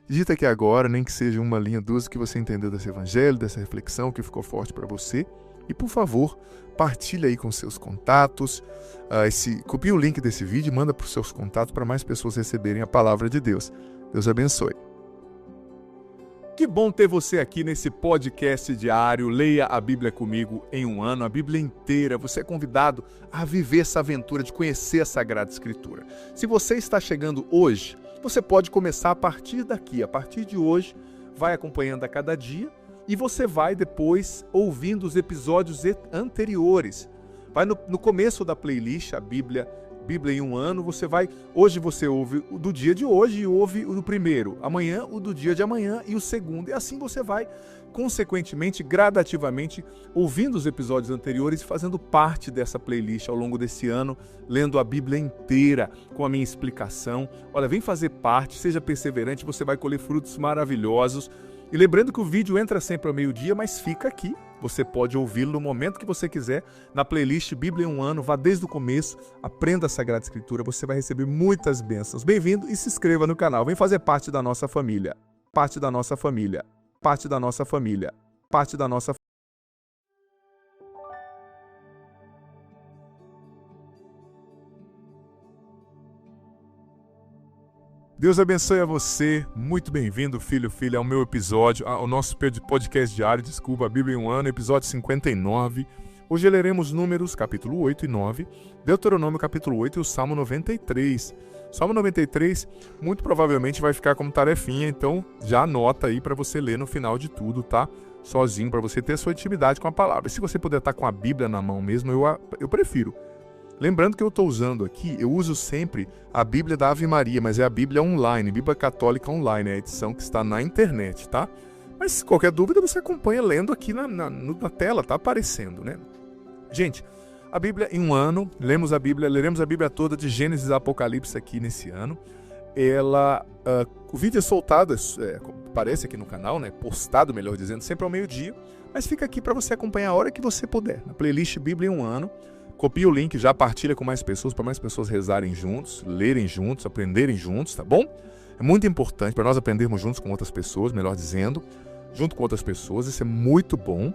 Digita aqui agora, nem que seja uma linha, duas, que você entendeu desse evangelho, dessa reflexão, que ficou forte para você. E, por favor, partilha aí com seus contatos. Copia o link desse vídeo e manda para os seus contatos para mais pessoas receberem a palavra de Deus. Deus abençoe. Que bom ter você aqui nesse podcast diário. Leia a Bíblia comigo em um ano, a Bíblia inteira. Você é convidado a viver essa aventura de conhecer a Sagrada Escritura. Se você está chegando hoje, você pode começar a partir daqui. A partir de hoje, vai acompanhando a cada dia e você vai depois ouvindo os episódios anteriores. Vai no começo da playlist, a Bíblia em um ano, hoje você ouve o do dia de hoje e ouve o do primeiro, amanhã o do dia de amanhã e o segundo, e assim você vai, consequentemente, gradativamente, ouvindo os episódios anteriores e fazendo parte dessa playlist ao longo desse ano, lendo a Bíblia inteira, com a minha explicação. Olha, vem fazer parte, seja perseverante, você vai colher frutos maravilhosos. E lembrando que o vídeo entra sempre ao meio-dia, mas fica aqui. Você pode ouvi-lo no momento que você quiser, na playlist Bíblia em um ano. Vá desde o começo, aprenda a Sagrada Escritura, você vai receber muitas bênçãos. Bem-vindo e se inscreva no canal. Vem fazer parte da nossa família. Parte da nossa família. Parte da nossa família. Parte da nossa família. Deus abençoe a você, muito bem-vindo, filho, filha, ao meu episódio, ao nosso podcast diário, a Bíblia em um ano, episódio 59. Hoje leremos Números, capítulo 8 e 9, Deuteronômio, capítulo 8 e o Salmo 93. Salmo 93, muito provavelmente vai ficar como tarefinha, então já anota aí para você ler no final de tudo, tá? Sozinho, para você ter a sua intimidade com a palavra. Se você puder estar com a Bíblia na mão mesmo, eu prefiro. Lembrando que eu estou usando aqui, eu uso sempre a Bíblia da Ave Maria, mas é a Bíblia online, Bíblia Católica Online, é a edição que está na internet, tá? Mas qualquer dúvida você acompanha lendo aqui na tela, tá aparecendo, né? Gente, a Bíblia em um ano, leremos a Bíblia toda de Gênesis a Apocalipse aqui nesse ano. O vídeo é soltado, aparece aqui no canal, né? Postado, melhor dizendo, sempre ao meio-dia, mas fica aqui para você acompanhar a hora que você puder, na playlist Bíblia em um ano. Copia o link, já partilha com mais pessoas, para mais pessoas rezarem juntos, lerem juntos, aprenderem juntos, tá bom? É muito importante para nós aprendermos juntos com outras pessoas, melhor dizendo, junto com outras pessoas, isso é muito bom.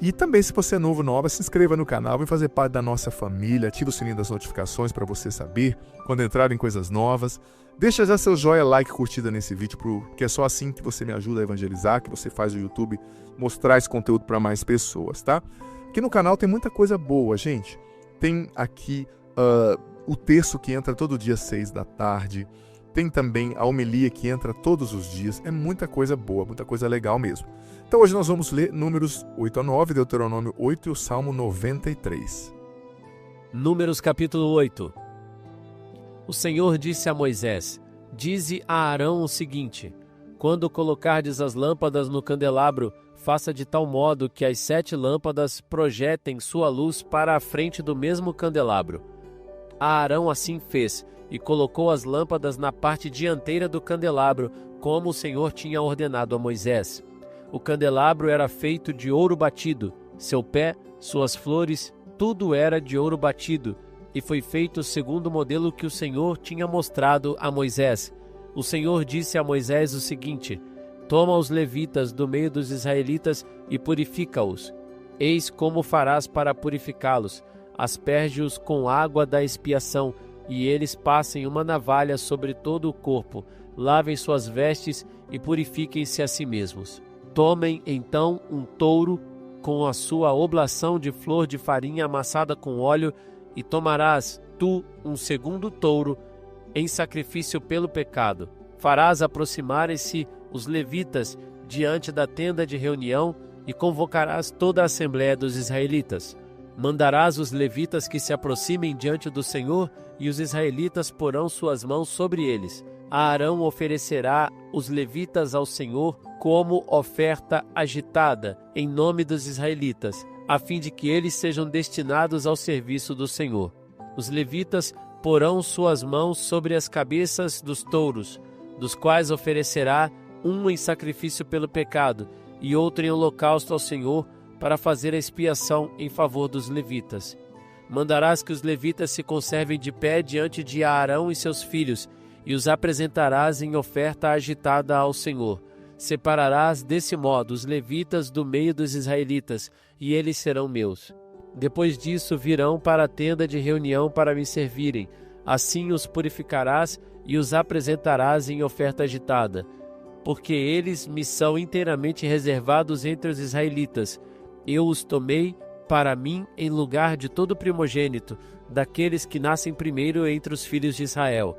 E também, se você é novo, nova, se inscreva no canal, vem fazer parte da nossa família, ativa o sininho das notificações para você saber quando entrarem coisas novas. Deixa já seu joinha, like, curtida nesse vídeo, porque é só assim que você me ajuda a evangelizar, que você faz o YouTube mostrar esse conteúdo para mais pessoas, tá? Aqui no canal tem muita coisa boa, gente. Tem aqui o terço que entra todo dia às 6 da tarde. Tem também a homilia que entra todos os dias. É muita coisa boa, muita coisa legal mesmo. Então hoje nós vamos ler Números 8 a 9, Deuteronômio 8 e o Salmo 93. Números capítulo 8. O Senhor disse a Moisés: Dize a Arão o seguinte: Quando colocardes as lâmpadas no candelabro, faça de tal modo que as 7 lâmpadas projetem sua luz para a frente do mesmo candelabro. Arão assim fez, e colocou as lâmpadas na parte dianteira do candelabro, como o Senhor tinha ordenado a Moisés. O candelabro era feito de ouro batido, seu pé, suas flores, tudo era de ouro batido, e foi feito segundo o modelo que o Senhor tinha mostrado a Moisés. O Senhor disse a Moisés o seguinte: Toma os levitas do meio dos israelitas e purifica-os. Eis como farás para purificá-los: asperge-os com água da expiação, e eles passem uma navalha sobre todo o corpo, lavem suas vestes e purifiquem-se a si mesmos. Tomem então um touro com a sua oblação de flor de farinha amassada com óleo, e tomarás tu um segundo touro em sacrifício pelo pecado. Farás aproximarem-se os levitas diante da tenda de reunião e convocarás toda a assembléia dos israelitas. Mandarás os levitas que se aproximem diante do Senhor, e os israelitas porão suas mãos sobre eles. Arão oferecerá os levitas ao Senhor como oferta agitada, em nome dos israelitas, a fim de que eles sejam destinados ao serviço do Senhor. Os levitas porão suas mãos sobre as cabeças dos touros, dos quais oferecerá um em sacrifício pelo pecado e outro em holocausto ao Senhor, para fazer a expiação em favor dos levitas. Mandarás que os levitas se conservem de pé diante de Arão e seus filhos, e os apresentarás em oferta agitada ao Senhor. Separarás desse modo os levitas do meio dos israelitas, e eles serão meus. Depois disso virão para a tenda de reunião para me servirem. Assim os purificarás e os apresentarás em oferta agitada, porque eles me são inteiramente reservados entre os israelitas. Eu os tomei para mim em lugar de todo primogênito, daqueles que nascem primeiro entre os filhos de Israel.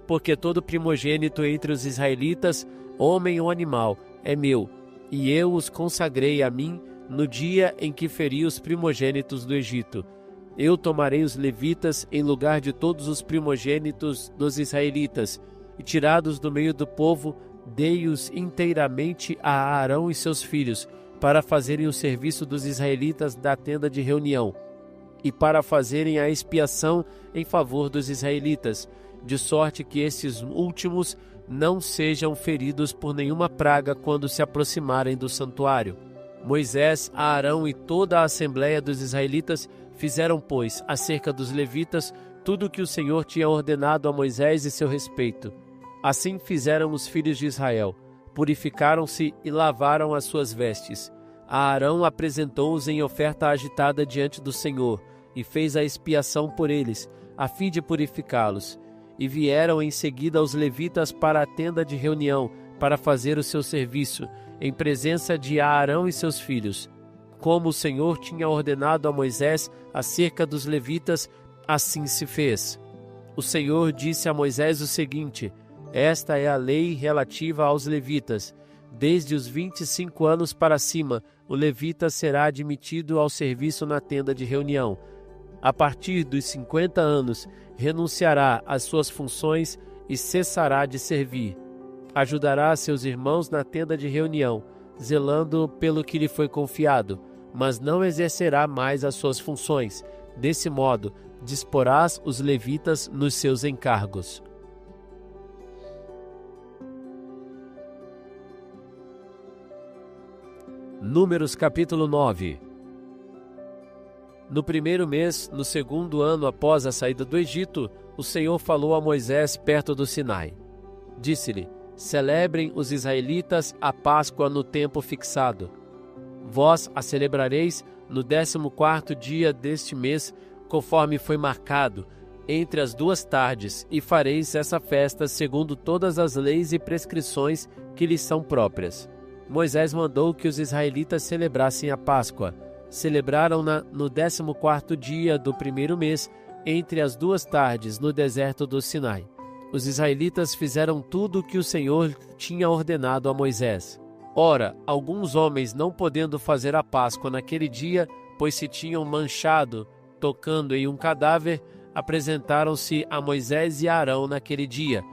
Porque todo primogênito entre os israelitas, homem ou animal, é meu, e eu os consagrei a mim no dia em que feri os primogênitos do Egito. Eu tomarei os levitas em lugar de todos os primogênitos dos israelitas, e tirados do meio do povo, dei-os inteiramente a Arão e seus filhos, para fazerem o serviço dos israelitas da tenda de reunião, e para fazerem a expiação em favor dos israelitas, de sorte que esses últimos não sejam feridos por nenhuma praga quando se aproximarem do santuário. Moisés, Arão e toda a assembleia dos israelitas fizeram, pois, acerca dos levitas, tudo o que o Senhor tinha ordenado a Moisés em seu respeito. Assim fizeram os filhos de Israel. Purificaram-se e lavaram as suas vestes. Arão apresentou-os em oferta agitada diante do Senhor, e fez a expiação por eles, a fim de purificá-los. E vieram em seguida os levitas para a tenda de reunião, para fazer o seu serviço, em presença de Arão e seus filhos. Como o Senhor tinha ordenado a Moisés acerca dos levitas, assim se fez. O Senhor disse a Moisés o seguinte: esta é a lei relativa aos levitas. Desde os 25 anos para cima, o levita será admitido ao serviço na tenda de reunião. A partir dos 50 anos, renunciará às suas funções e cessará de servir. Ajudará seus irmãos na tenda de reunião, zelando pelo que lhe foi confiado, mas não exercerá mais as suas funções. Desse modo, disporás os levitas nos seus encargos. Números capítulo 9. No primeiro mês, no segundo ano após a saída do Egito, o Senhor falou a Moisés perto do Sinai. Disse-lhe: celebrem os israelitas a Páscoa no tempo fixado. Vós a celebrareis no 14º dia deste mês, conforme foi marcado, entre as 2 tardes, e fareis essa festa segundo todas as leis e prescrições que lhes são próprias. Moisés mandou que os israelitas celebrassem a Páscoa. Celebraram-na no 14º dia do primeiro mês, entre as 2 tardes, no deserto do Sinai. Os israelitas fizeram tudo o que o Senhor tinha ordenado a Moisés. Ora, alguns homens, não podendo fazer a Páscoa naquele dia, pois se tinham manchado tocando em um cadáver, apresentaram-se a Moisés e a Arão naquele dia,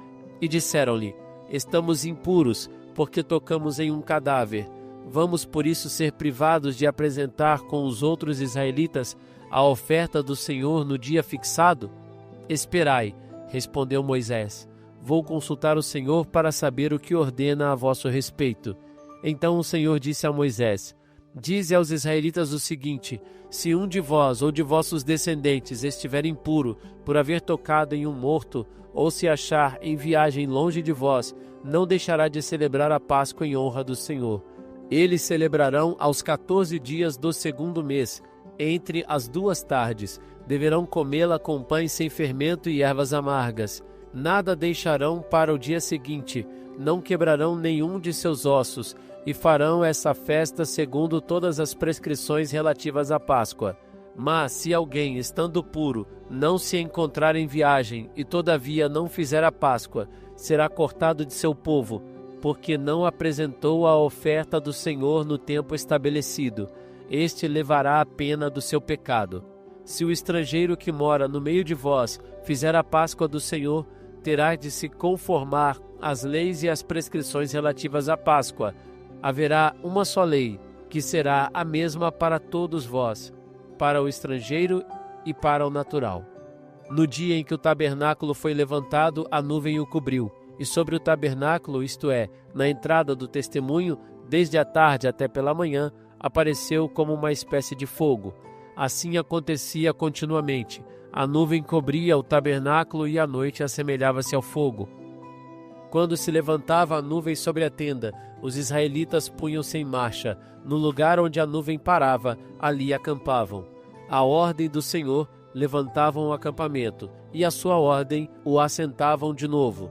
e disseram-lhe: estamos impuros, porque tocamos em um cadáver. Vamos por isso ser privados de apresentar com os outros israelitas a oferta do Senhor no dia fixado? Esperai, respondeu Moisés. Vou consultar o Senhor para saber o que ordena a vosso respeito. Então o Senhor disse a Moisés: dize aos israelitas o seguinte: se um de vós ou de vossos descendentes estiver impuro por haver tocado em um morto, ou se achar em viagem longe de vós, não deixará de celebrar a Páscoa em honra do Senhor. Eles celebrarão aos 14 dias do segundo mês, entre as 2 tardes. Deverão comê-la com pães sem fermento e ervas amargas. Nada deixarão para o dia seguinte, não quebrarão nenhum de seus ossos, e farão essa festa segundo todas as prescrições relativas à Páscoa. Mas se alguém, estando puro, não se encontrar em viagem e todavia não fizer a Páscoa, será cortado de seu povo, porque não apresentou a oferta do Senhor no tempo estabelecido. Este levará a pena do seu pecado. Se o estrangeiro que mora no meio de vós fizer a Páscoa do Senhor, terá de se conformar às leis e às prescrições relativas à Páscoa. Haverá uma só lei, que será a mesma para todos vós, para o estrangeiro e para o natural. No dia em que o tabernáculo foi levantado, a nuvem o cobriu, e sobre o tabernáculo, isto é, na entrada do testemunho, desde a tarde até pela manhã, apareceu como uma espécie de fogo. Assim acontecia continuamente. A nuvem cobria o tabernáculo e à noite assemelhava-se ao fogo. Quando se levantava a nuvem sobre a tenda, os israelitas punham-se em marcha. No lugar onde a nuvem parava, ali acampavam. À ordem do Senhor, levantavam o acampamento, e à sua ordem o assentavam de novo.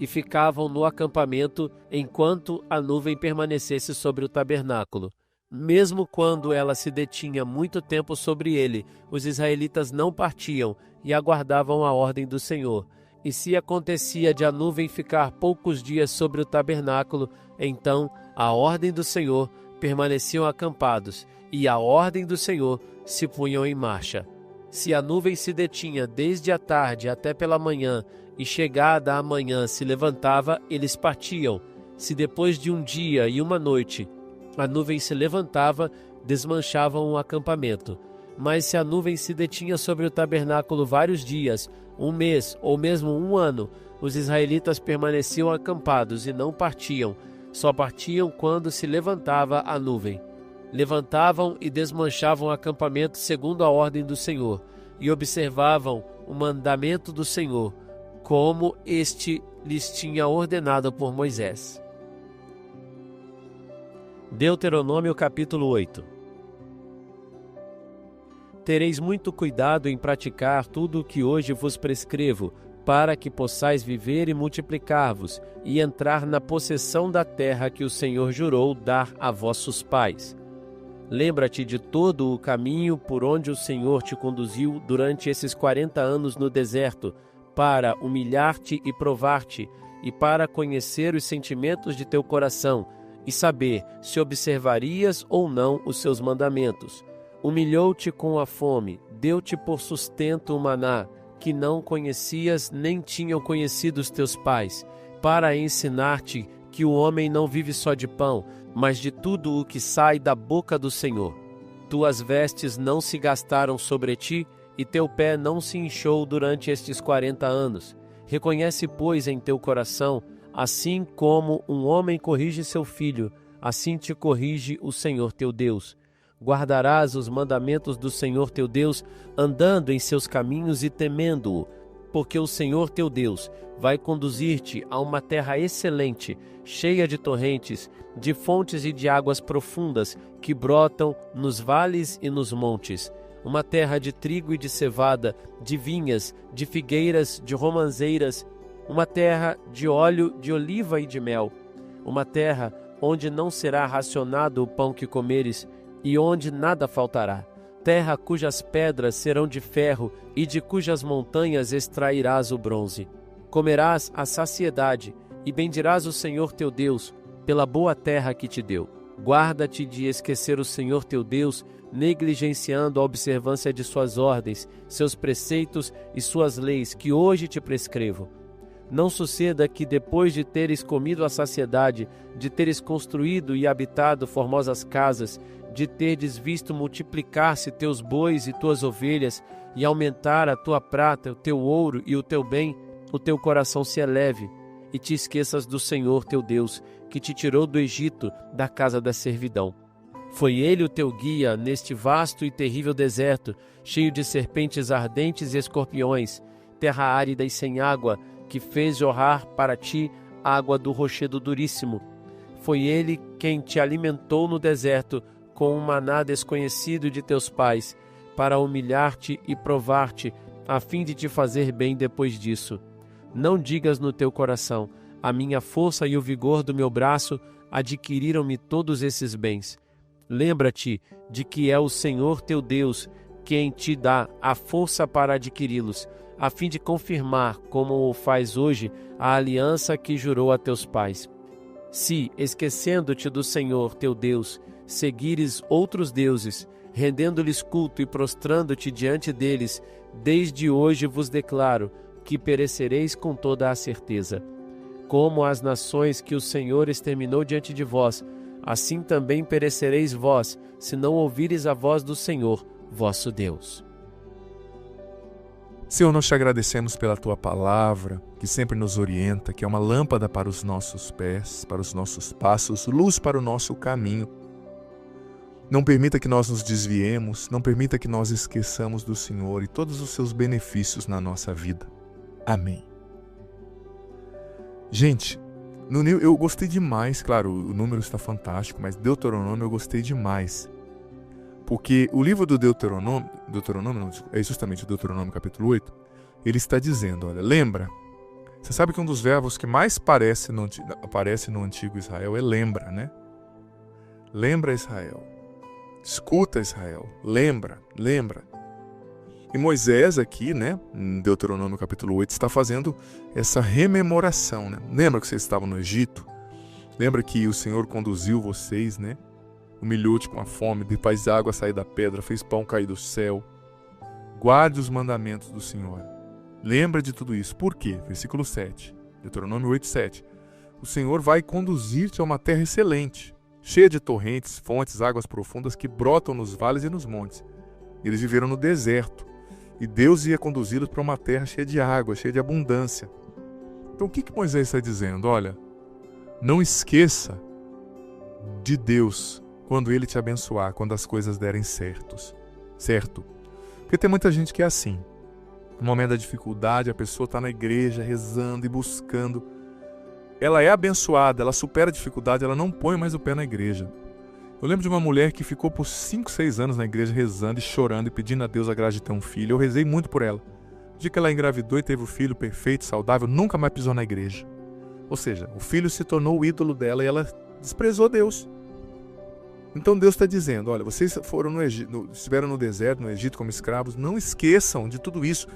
E ficavam no acampamento enquanto a nuvem permanecesse sobre o tabernáculo. Mesmo quando ela se detinha muito tempo sobre ele, os israelitas não partiam e aguardavam a ordem do Senhor. E se acontecia de a nuvem ficar poucos dias sobre o tabernáculo, então, à ordem do Senhor, permaneciam acampados, e à ordem do Senhor se punham em marcha. Se a nuvem se detinha desde a tarde até pela manhã, e chegada a manhã se levantava, eles partiam. Se depois de um dia e uma noite a nuvem se levantava, desmanchavam o acampamento. Mas se a nuvem se detinha sobre o tabernáculo vários dias, um mês ou mesmo um ano, os israelitas permaneciam acampados e não partiam. Só partiam quando se levantava a nuvem. Levantavam e desmanchavam o acampamento segundo a ordem do Senhor, e observavam o mandamento do Senhor, como este lhes tinha ordenado por Moisés. Deuteronômio capítulo 8. Tereis muito cuidado em praticar tudo o que hoje vos prescrevo, para que possais viver e multiplicar-vos, e entrar na possessão da terra que o Senhor jurou dar a vossos pais. Lembra-te de todo o caminho por onde o Senhor te conduziu durante esses 40 anos no deserto, para humilhar-te e provar-te, e para conhecer os sentimentos de teu coração, e saber se observarias ou não os seus mandamentos. Humilhou-te com a fome, deu-te por sustento o maná, que não conhecias nem tinham conhecido os teus pais, para ensinar-te que o homem não vive só de pão, mas de tudo o que sai da boca do Senhor. Tuas vestes não se gastaram sobre ti, e teu pé não se inchou durante estes 40 anos. Reconhece, pois, em teu coração, assim como um homem corrige seu filho, assim te corrige o Senhor teu Deus. Guardarás os mandamentos do Senhor teu Deus, andando em seus caminhos e temendo-o, porque o Senhor teu Deus vai conduzir-te a uma terra excelente, cheia de torrentes, de fontes e de águas profundas que brotam nos vales e nos montes. Uma terra de trigo e de cevada, de vinhas, de figueiras, de romãzeiras, uma terra de óleo de oliva e de mel, uma terra onde não será racionado o pão que comeres e onde nada faltará, terra cujas pedras serão de ferro e de cujas montanhas extrairás o bronze. Comerás a saciedade e bendirás o Senhor teu Deus pela boa terra que te deu. Guarda-te de esquecer o Senhor teu Deus, negligenciando a observância de suas ordens, seus preceitos e suas leis que hoje te prescrevo. Não suceda que, depois de teres comido a saciedade, de teres construído e habitado formosas casas, de terdes visto multiplicar-se teus bois e tuas ovelhas, e aumentar a tua prata, o teu ouro e o teu bem, o teu coração se eleve, e te esqueças do Senhor teu Deus, que te tirou do Egito, da casa da servidão. Foi ele o teu guia neste vasto e terrível deserto, cheio de serpentes ardentes e escorpiões, terra árida e sem água, que fez jorrar para ti água do rochedo duríssimo. Foi ele quem te alimentou no deserto com um maná desconhecido de teus pais, para humilhar-te e provar-te, a fim de te fazer bem depois disso. Não digas no teu coração: a minha força e o vigor do meu braço adquiriram-me todos esses bens. Lembra-te de que é o Senhor teu Deus quem te dá a força para adquiri-los, a fim de confirmar, como o faz hoje, a aliança que jurou a teus pais. Se, esquecendo-te do Senhor teu Deus, seguires outros deuses, rendendo-lhes culto e prostrando-te diante deles, desde hoje vos declaro que perecereis com toda a certeza. Como as nações que o Senhor exterminou diante de vós, assim também perecereis vós, se não ouvires a voz do Senhor, vosso Deus. Senhor, nós te agradecemos pela tua palavra, que sempre nos orienta, que é uma lâmpada para os nossos pés, para os nossos passos, luz para o nosso caminho. Não permita que nós nos desviemos, não permita que nós esqueçamos do Senhor e todos os seus benefícios na nossa vida. Amém. Gente, eu gostei demais, claro, o número está fantástico, mas Deuteronômio eu gostei demais. Porque o livro do Deuteronômio é justamente o Deuteronômio capítulo 8, ele está dizendo, olha, lembra, você sabe que um dos verbos que mais aparece no antigo Israel é lembra, né? Lembra Israel, escuta Israel, lembra. E Moisés aqui, né, em Deuteronômio capítulo 8, está fazendo essa rememoração, né? Lembra que vocês estavam no Egito? Lembra que o Senhor conduziu vocês, né? Humilhou-te com a fome, faz água sair da pedra, fez pão cair do céu. Guarde os mandamentos do Senhor. Lembra de tudo isso. Por quê? Versículo 7, Deuteronômio 8, 7. O Senhor vai conduzir-te a uma terra excelente, cheia de torrentes, fontes, águas profundas que brotam nos vales e nos montes. Eles viveram no deserto, e Deus ia conduzi-los para uma terra cheia de água, cheia de abundância. Então o que Moisés está dizendo? Olha, não esqueça de Deus quando Ele te abençoar, quando as coisas derem certo? Porque tem muita gente que é assim. No momento da dificuldade, a pessoa está na igreja rezando e buscando. Ela é abençoada, ela supera a dificuldade, ela não põe mais o pé na igreja. Eu lembro de uma mulher que ficou por 5, 6 anos na igreja rezando e chorando e pedindo a Deus a graça de ter um filho. Eu rezei muito por ela. O dia que ela engravidou e teve o filho perfeito, saudável, nunca mais pisou na igreja. Ou seja, o filho se tornou o ídolo dela e ela desprezou Deus. Então Deus está dizendo, olha, vocês foram estiveram no deserto, no Egito como escravos, não esqueçam de tudo isso.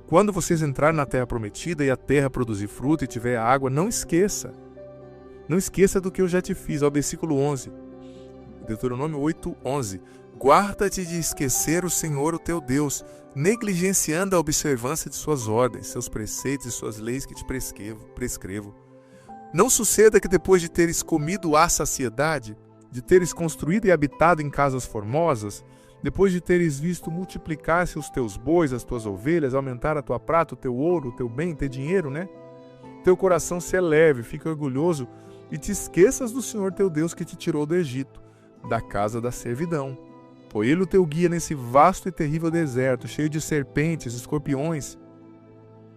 Quando vocês entrarem na terra prometida e a terra produzir fruto e tiver água, não esqueça. Não esqueça do que eu já te fiz. Ao versículo 11, Deuteronômio 8, 11. Guarda-te de esquecer o Senhor, o teu Deus, negligenciando a observância de suas ordens, seus preceitos e suas leis que te prescrevo. Não suceda que depois de teres comido à saciedade, de teres construído e habitado em casas formosas, depois de teres visto multiplicar-se os teus bois, as tuas ovelhas, aumentar a tua prata, o teu ouro, o teu bem, ter dinheiro, né? Teu coração se eleve, fique orgulhoso e te esqueças do Senhor teu Deus que te tirou do Egito, da casa da servidão. Foi Ele o teu guia nesse vasto e terrível deserto, cheio de serpentes, escorpiões.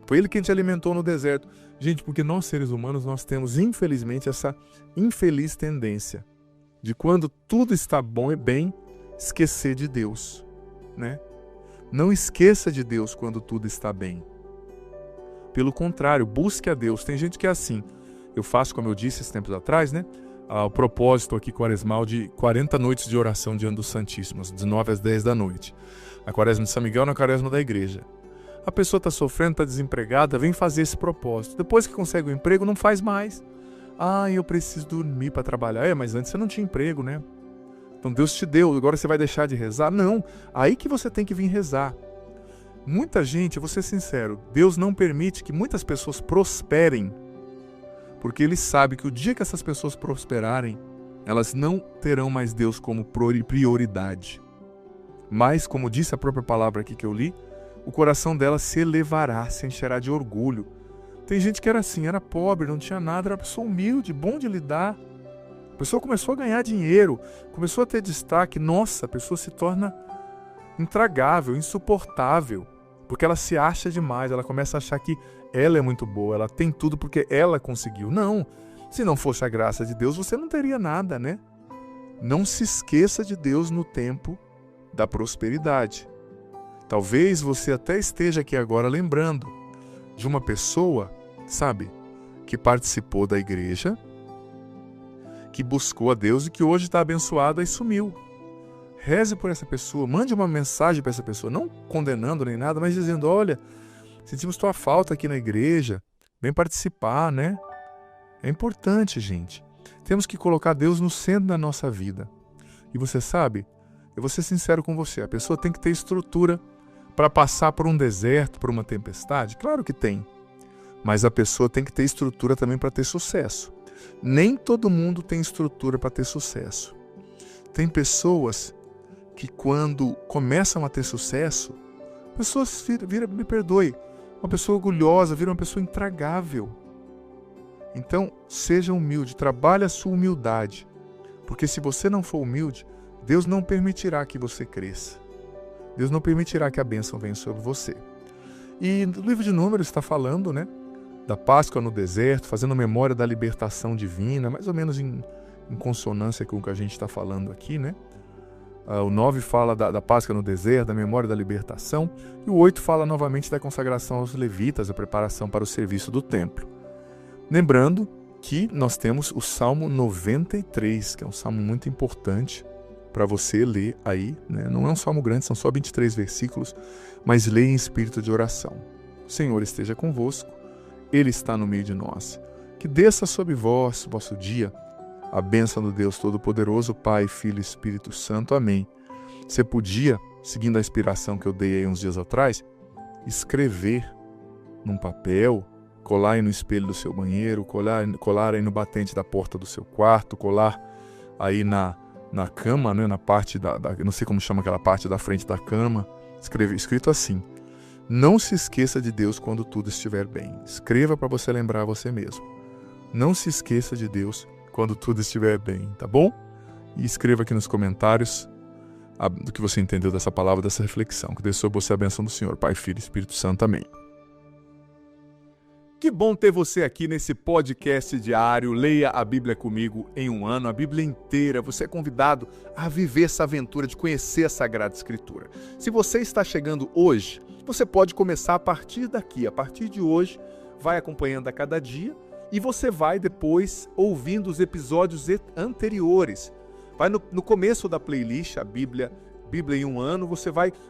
Foi Ele quem te alimentou no deserto. Gente, porque nós seres humanos, nós temos infelizmente essa infeliz tendência de quando tudo está bom e bem, esquecer de Deus, né? Não esqueça de Deus quando tudo está bem. Pelo contrário, busque a Deus. Tem gente que é assim. Eu faço, como eu disse esses tempos atrás, né? O propósito aqui quaresmal de 40 noites de oração diante dos Santíssimos, de 9 às 10 da noite. A quaresma de São Miguel na quaresma da igreja. A pessoa está sofrendo, está desempregada, vem fazer esse propósito. Depois que consegue o emprego, não faz mais. Eu preciso dormir para trabalhar. Mas antes você não tinha emprego, né? Então Deus te deu, agora você vai deixar de rezar? Não, aí que você tem que vir rezar. Muita gente, eu vou ser sincero, Deus não permite que muitas pessoas prosperem, porque Ele sabe que o dia que essas pessoas prosperarem, elas não terão mais Deus como prioridade. Mas, como disse a própria palavra aqui que eu li, o coração dela se elevará, se encherá de orgulho. Tem gente que era assim, era pobre, não tinha nada, era uma pessoa humilde, bom de lidar. A pessoa começou a ganhar dinheiro, começou a ter destaque. Nossa, a pessoa se torna intragável, insuportável, porque ela se acha demais, ela começa a achar que ela é muito boa, ela tem tudo porque ela conseguiu. Não, se não fosse a graça de Deus, você não teria nada, né? Não se esqueça de Deus no tempo da prosperidade. Talvez você até esteja aqui agora lembrando de uma pessoa, sabe, que participou da igreja, que buscou a Deus e que hoje está abençoada e sumiu. Reze por essa pessoa, mande uma mensagem para essa pessoa, não condenando nem nada, mas dizendo, olha, sentimos tua falta aqui na igreja, vem participar, né? É importante, gente. Temos que colocar Deus no centro da nossa vida. E você sabe, eu vou ser sincero com você, a pessoa tem que ter estrutura para passar por um deserto, por uma tempestade? Claro que tem. Mas a pessoa tem que ter estrutura também para ter sucesso. Nem todo mundo tem estrutura para ter sucesso. Tem pessoas que quando começam a ter sucesso, A pessoa vira, me perdoe, uma pessoa orgulhosa, vira uma pessoa intragável. Então, seja humilde, trabalhe a sua humildade. Porque se você não for humilde, Deus não permitirá que você cresça. Deus não permitirá que a bênção venha sobre você. E o livro de Números está falando, né, da Páscoa no deserto, fazendo memória da libertação divina, mais ou menos em consonância com o que a gente está falando aqui, né? O 9 fala da Páscoa no deserto, da memória da libertação, e o 8 fala novamente da consagração aos levitas, a preparação para o serviço do templo. Lembrando que nós temos o Salmo 93, que é um salmo muito importante para você ler aí, né? Não é um salmo grande, são só 23 versículos, mas leia em espírito de oração. O Senhor esteja convosco, Ele está no meio de nós. Que desça sobre vós, vosso dia, a bênção do Deus Todo-Poderoso, Pai, Filho e Espírito Santo. Amém. Você podia, seguindo a inspiração que eu dei aí uns dias atrás, escrever num papel, colar aí no espelho do seu banheiro, colar aí no batente da porta do seu quarto, colar aí na cama, né, na parte não sei como chama aquela parte da frente da cama, escrito assim: não se esqueça de Deus quando tudo estiver bem. Escreva para você lembrar você mesmo. Não se esqueça de Deus quando tudo estiver bem, tá bom? E escreva aqui nos comentários do que você entendeu dessa palavra, dessa reflexão. Que Deus sobre você a bênção do Senhor, Pai, Filho e Espírito Santo. Amém. Que bom ter você aqui nesse podcast diário. Leia a Bíblia comigo em um ano, a Bíblia inteira. Você é convidado a viver essa aventura de conhecer a Sagrada Escritura. Se você está chegando hoje, você pode começar a partir daqui. A partir de hoje, vai acompanhando a cada dia e você vai depois ouvindo os episódios anteriores. Vai no começo da playlist, a Bíblia em um ano,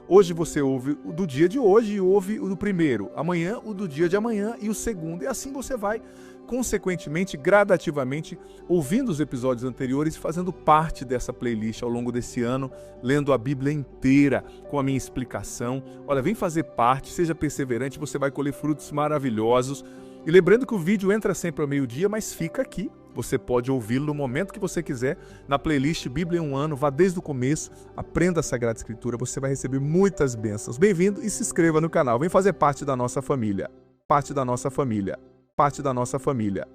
hoje você ouve o do dia de hoje e ouve o do primeiro, amanhã o do dia de amanhã e o segundo, e assim você vai, consequentemente, gradativamente, ouvindo os episódios anteriores e fazendo parte dessa playlist ao longo desse ano, lendo a Bíblia inteira, com a minha explicação. Olha, vem fazer parte, seja perseverante, você vai colher frutos maravilhosos. E lembrando que o vídeo entra sempre ao meio-dia, mas fica aqui. Você pode ouvi-lo no momento que você quiser, na playlist Bíblia em um ano. Vá desde o começo, aprenda a Sagrada Escritura, você vai receber muitas bênçãos. Bem-vindo e se inscreva no canal. Vem fazer parte da nossa família. Parte da nossa família. Parte da nossa família.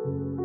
Amém.